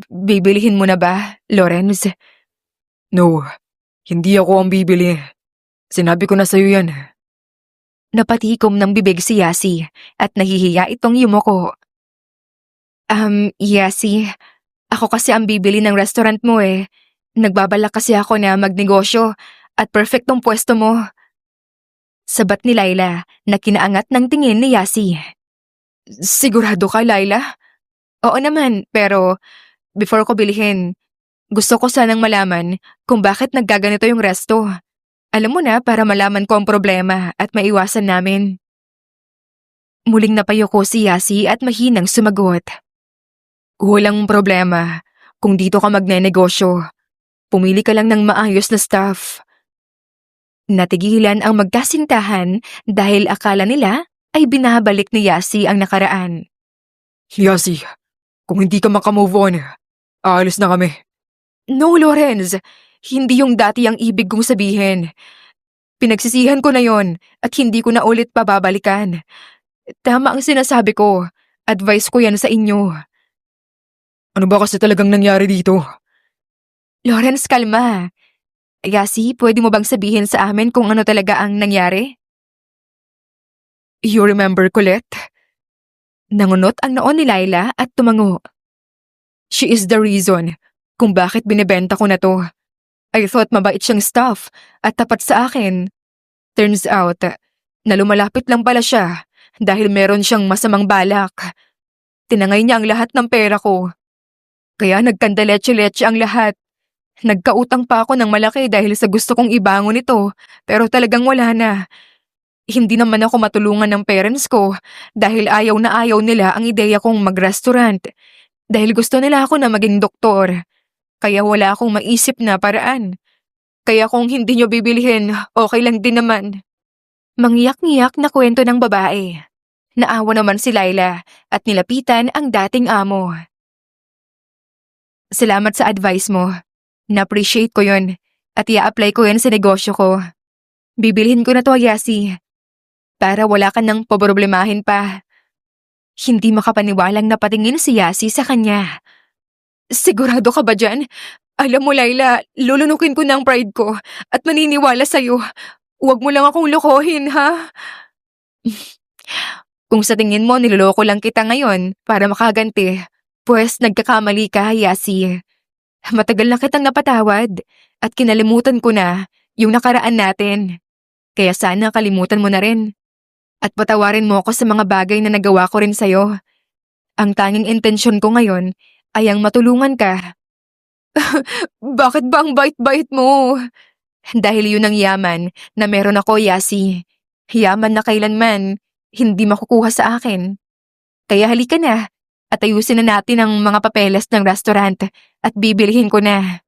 Bibilihin mo na ba, Lorenz? No, hindi ako ang bibili. Sinabi ko na sa'yo yan. Napatikom ng bibig si Yasi at nahihiya itong yumuko. Yasi, ako kasi ang bibili ng restaurant mo eh. Nagbabalak kasi ako na magnegosyo at perfectong pwesto mo. Sabat ni Laila na kinaangat ng tingin ni Yasi. Sigurado ka, Laila? Oo naman, pero before ko bilihin, gusto ko sanang malaman kung bakit naggaganito yung resto. Alam mo na, para malaman ko ang problema at maiwasan namin. Muling napayuko si Yasi at mahinang sumagot. Walang problema kung dito ka magnenegosyo. Pumili ka lang ng maayos na staff. Natigilan ang magkasintahan dahil akala nila ay binabalik ni Yasi ang nakaraan. Yasi, kung hindi ka makamove on, aalis na kami. No, Lorenz. Hindi yung dati ang ibig kong sabihin. Pinagsisihan ko na yon at hindi ko na ulit pababalikan. Tama ang sinasabi ko. Advice ko yan sa inyo. Ano ba kasi talagang nangyari dito? Lorenz, kalma. Yasi, pwede mo bang sabihin sa amin kung ano talaga ang nangyari? You remember, Colette? Nangunot ang noon ni Laila at tumango. She is the reason kung bakit binibenta ko na to. I thought mabait siyang staff at tapat sa akin. Turns out, na lumalapit lang pala siya dahil meron siyang masamang balak. Tinangay niya ang lahat ng pera ko. Kaya nagkandaletse-letse ang lahat. Nagkautang pa ako ng malaki dahil sa gusto kong ibangon ito, pero talagang wala na. Hindi naman ako matulungan ng parents ko dahil ayaw na ayaw nila ang ideya kong mag-restaurant. Dahil gusto nila ako na maging doktor. Kaya wala akong maisip na paraan. Kaya kung hindi nyo bibilihin, okay lang din naman. Mangyak-ngiyak na kwento ng babae. Naawa naman si Laila at nilapitan ang dating amo. Salamat sa advice mo. Na-appreciate ko yun at i-apply ko yun sa negosyo ko. Bibilhin ko na to, Yasi. Para wala ka nang poproblemahin pa. Hindi makapaniwalang napatingin si Yasi sa kanya. Sigurado ka ba dyan? Alam mo, Laila, lulunukin ko na ang pride ko at maniniwala sa'yo. Huwag mo lang akong lokohin, ha? Kung sa tingin mo niloloko lang kita ngayon para makaganti, pues nagkakamali ka, Yasi. Matagal na kitang napatawad at kinalimutan ko na yung nakaraan natin. Kaya sana kalimutan mo na rin. At patawarin mo ako sa mga bagay na nagawa ko rin sa'yo. Ang tanging intensyon ko ngayon ay ang matulungan ka. Bakit ba ang bait-bait mo? Dahil yun ang yaman na meron ako, Yasi. Yaman na kailanman hindi makukuha sa akin. Kaya halika na at ayusin na natin ang mga papeles ng restaurant at bibilihin ko na.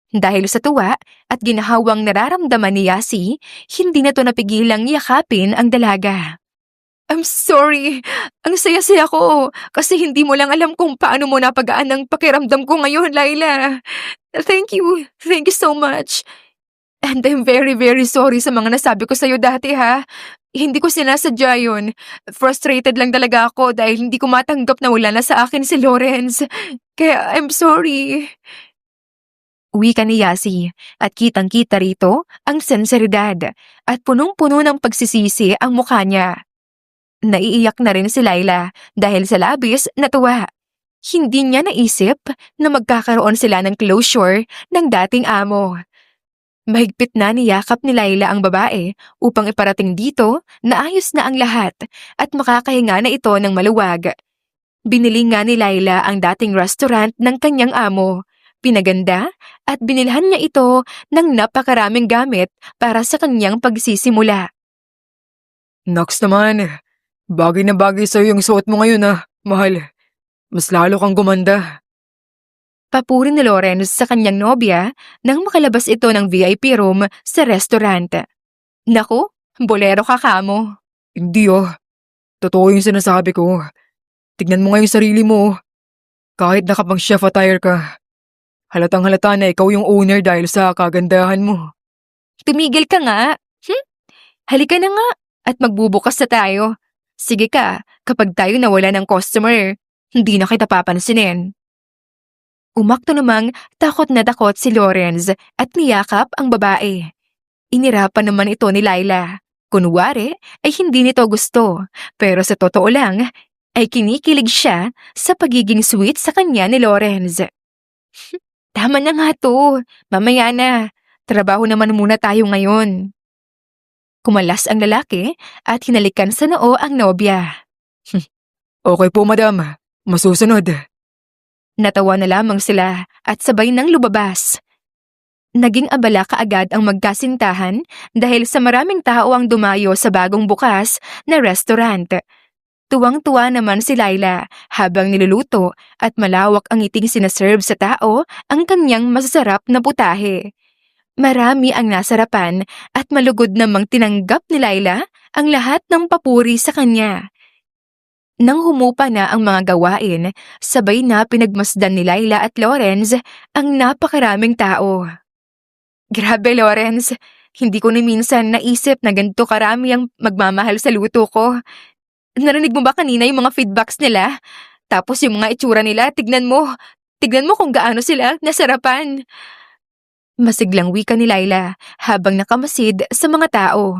Dahil sa tuwa at ginahawang nararamdaman ni Yasi, hindi na to napigilang yakapin ang dalaga. I'm sorry. Ang saya-saya ko kasi hindi mo lang alam kung paano mo napagaan ang pakiramdam ko ngayon, Laila. Thank you. Thank you so much. And I'm very, very sorry sa mga nasabi ko sa'yo dati, ha? Hindi ko sinasadya yun. Frustrated lang talaga ako dahil hindi ko matanggap na wala na sa akin si Lawrence. Kaya I'm sorry. Wika ni Yasi at kitang-kita rito ang senseridad at punong-puno ng pagsisisi ang mukha niya. Naiiyak na rin si Laila dahil sa labis na tuwa. Hindi niya naisip na magkakaroon sila ng closure ng dating amo. Mahigpit na niyakap ni Laila ang babae upang iparating dito na ayos na ang lahat at makakahinga na ito ng maluwag. Binili nga ni Laila ang dating restaurant ng kanyang amo, pinaganda at binilhan niya ito ng napakaraming gamit para sa kanyang pagsisimula. Nox naman, bagay na bagay sa'yo yung suot mo ngayon mahal. Mas lalo kang gumanda. Papuri ni Lawrence sa kanyang nobya nang makalabas ito ng VIP room sa restaurant. Naku, bolero ka kamo. Hindi totoo yung sinasabi ko. Tignan mo nga yung sarili mo. Kahit nakapang chef attire ka, halatang halata na ikaw yung owner dahil sa kagandahan mo. Tumigil ka nga. Halika na nga at magbubukas na tayo. Sige ka, kapag tayo nawala ng customer, hindi na kita papansinin. Umakto namang takot na takot si Lawrence at niyakap ang babae. Inirapan naman ito ni Laila. Kunwari ay hindi nito gusto, pero sa totoo lang ay kinikilig siya sa pagiging sweet sa kanya ni Lawrence. Tama na nga to, mamaya na. Trabaho naman muna tayo ngayon. Kumalas ang lalaki at hinalikan sa noo ang nobya. Okay po madam, masusunod. Natawa na lamang sila at sabay nang lumabas. Naging abala kaagad ang magkasintahan dahil sa maraming tao ang dumayo sa bagong bukas na restaurant. Tuwang-tuwa naman si Laila habang niluluto at malawak ang ngiting sinaserve sa tao ang kanyang masasarap na putahe. Marami ang nasarapan at malugod namang tinanggap ni Laila ang lahat ng papuri sa kanya. Nang humupa na ang mga gawain, sabay na pinagmasdan ni Laila at Lawrence ang napakaraming tao. Grabe Lawrence, hindi ko ni minsan naisip na ganito karami ang magmamahal sa luto ko. Narinig mo ba kanina yung mga feedbacks nila? Tapos yung mga itsura nila, tignan mo kung gaano sila nasarapan. Masiglang wika ni Laila habang nakamasid sa mga tao.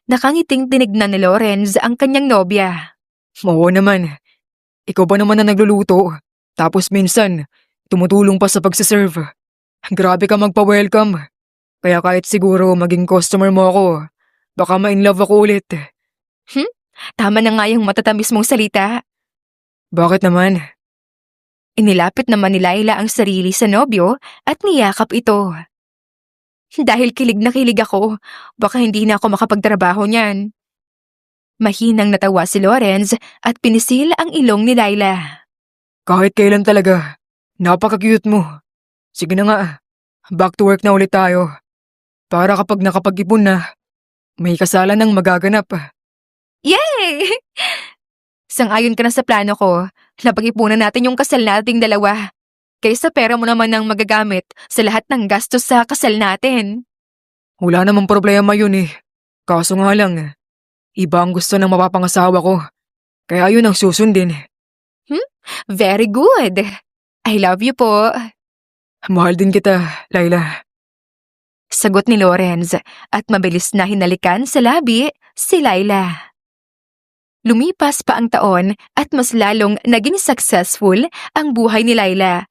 Nakangiting tinignan ni Lawrence ang kanyang nobya. Oo naman. Ikaw ba naman na nagluluto? Tapos minsan, tumutulong pa sa pagsiserve. Grabe ka magpa-welcome. Kaya kahit siguro maging customer mo ako, baka ma-in love ako ulit. Tama na nga yung matatamis mong salita. Bakit naman? Inilapit naman ni Laila ang sarili sa nobyo at niyakap ito. Dahil kilig na kilig ako, baka hindi na ako makapagtrabaho niyan. Mahinang natawa si Lawrence at pinisil ang ilong ni Laila. Kahit kailan talaga. Napaka-cute mo. Sige na nga, back to work na ulit tayo. Para kapag nakapag-ipon na, may kasalan ng magaganap. Yay! Sang-ayon ka na sa plano ko. Napag-ipunan natin yung kasal nating dalawa. Kaysa pera mo naman ang magagamit sa lahat ng gastos sa kasal natin. Wala namang problema yun eh. Kaso nga lang, iba ang gusto ng mapapangasawa ko. Kaya yun ang susundin. Very good. I love you po. Mahal din kita, Laila. Sagot ni Lawrence at mabilis na hinalikan sa labi si Laila. Lumipas pa ang taon at mas lalong naging successful ang buhay ni Laila.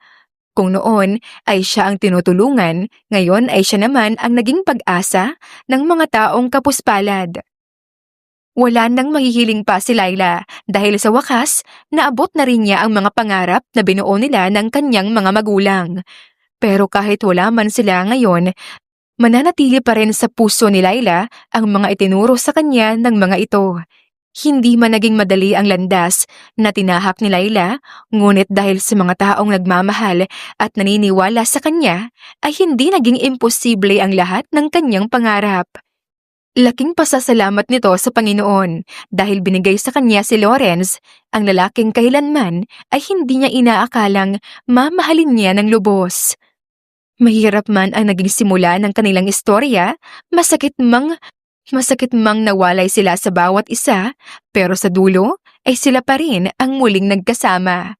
Kung noon ay siya ang tinutulungan, ngayon ay siya naman ang naging pag-asa ng mga taong kapuspalad. Wala nang mahihiling pa si Laila dahil sa wakas, naabot na rin niya ang mga pangarap na binuo nila ng kanyang mga magulang. Pero kahit wala man sila ngayon, mananatili pa rin sa puso ni Laila ang mga itinuro sa kanya ng mga ito. Hindi man naging madali ang landas na tinahak ni Laila, ngunit dahil sa mga taong nagmamahal at naniniwala sa kanya, ay hindi naging imposible ang lahat ng kanyang pangarap. Laking pasasalamat nito sa Panginoon dahil binigay sa kanya si Lawrence, ang lalaking kailanman ay hindi niya inaakalang mamahalin niya ng lubos. Mahirap man ang naging simula ng kanilang istorya, masakit mang Masakit mang nawalay sila sa bawat isa, pero sa dulo ay sila pa rin ang muling nagkasama.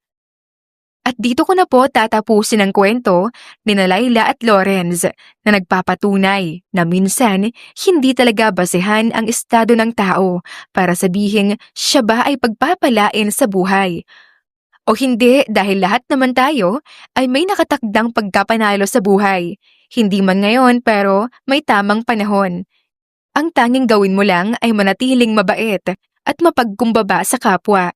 At dito ko na po tatapusin ang kwento ni Laila at Lawrence na nagpapatunay na minsan hindi talaga basehan ang estado ng tao para sabihing siya ba ay pagpapalain sa buhay. O hindi, dahil lahat naman tayo ay may nakatakdang pagkapanalo sa buhay. Hindi man ngayon pero may tamang panahon. Ang tanging gawin mo lang ay manatiling mabait at mapagkumbaba sa kapwa.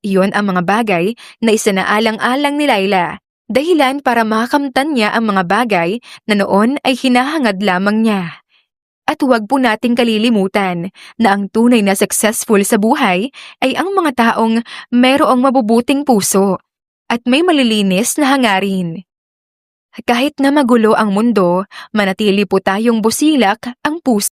Iyon ang mga bagay na isinaalang-alang ni Laila, dahilan para makamtan niya ang mga bagay na noon ay hinahangad lamang niya. At huwag po nating kalilimutan na ang tunay na successful sa buhay ay ang mga taong mayroong mabubuting puso at may malilinis na hangarin. Kahit na magulo ang mundo, manatili po tayong busilak ang puso.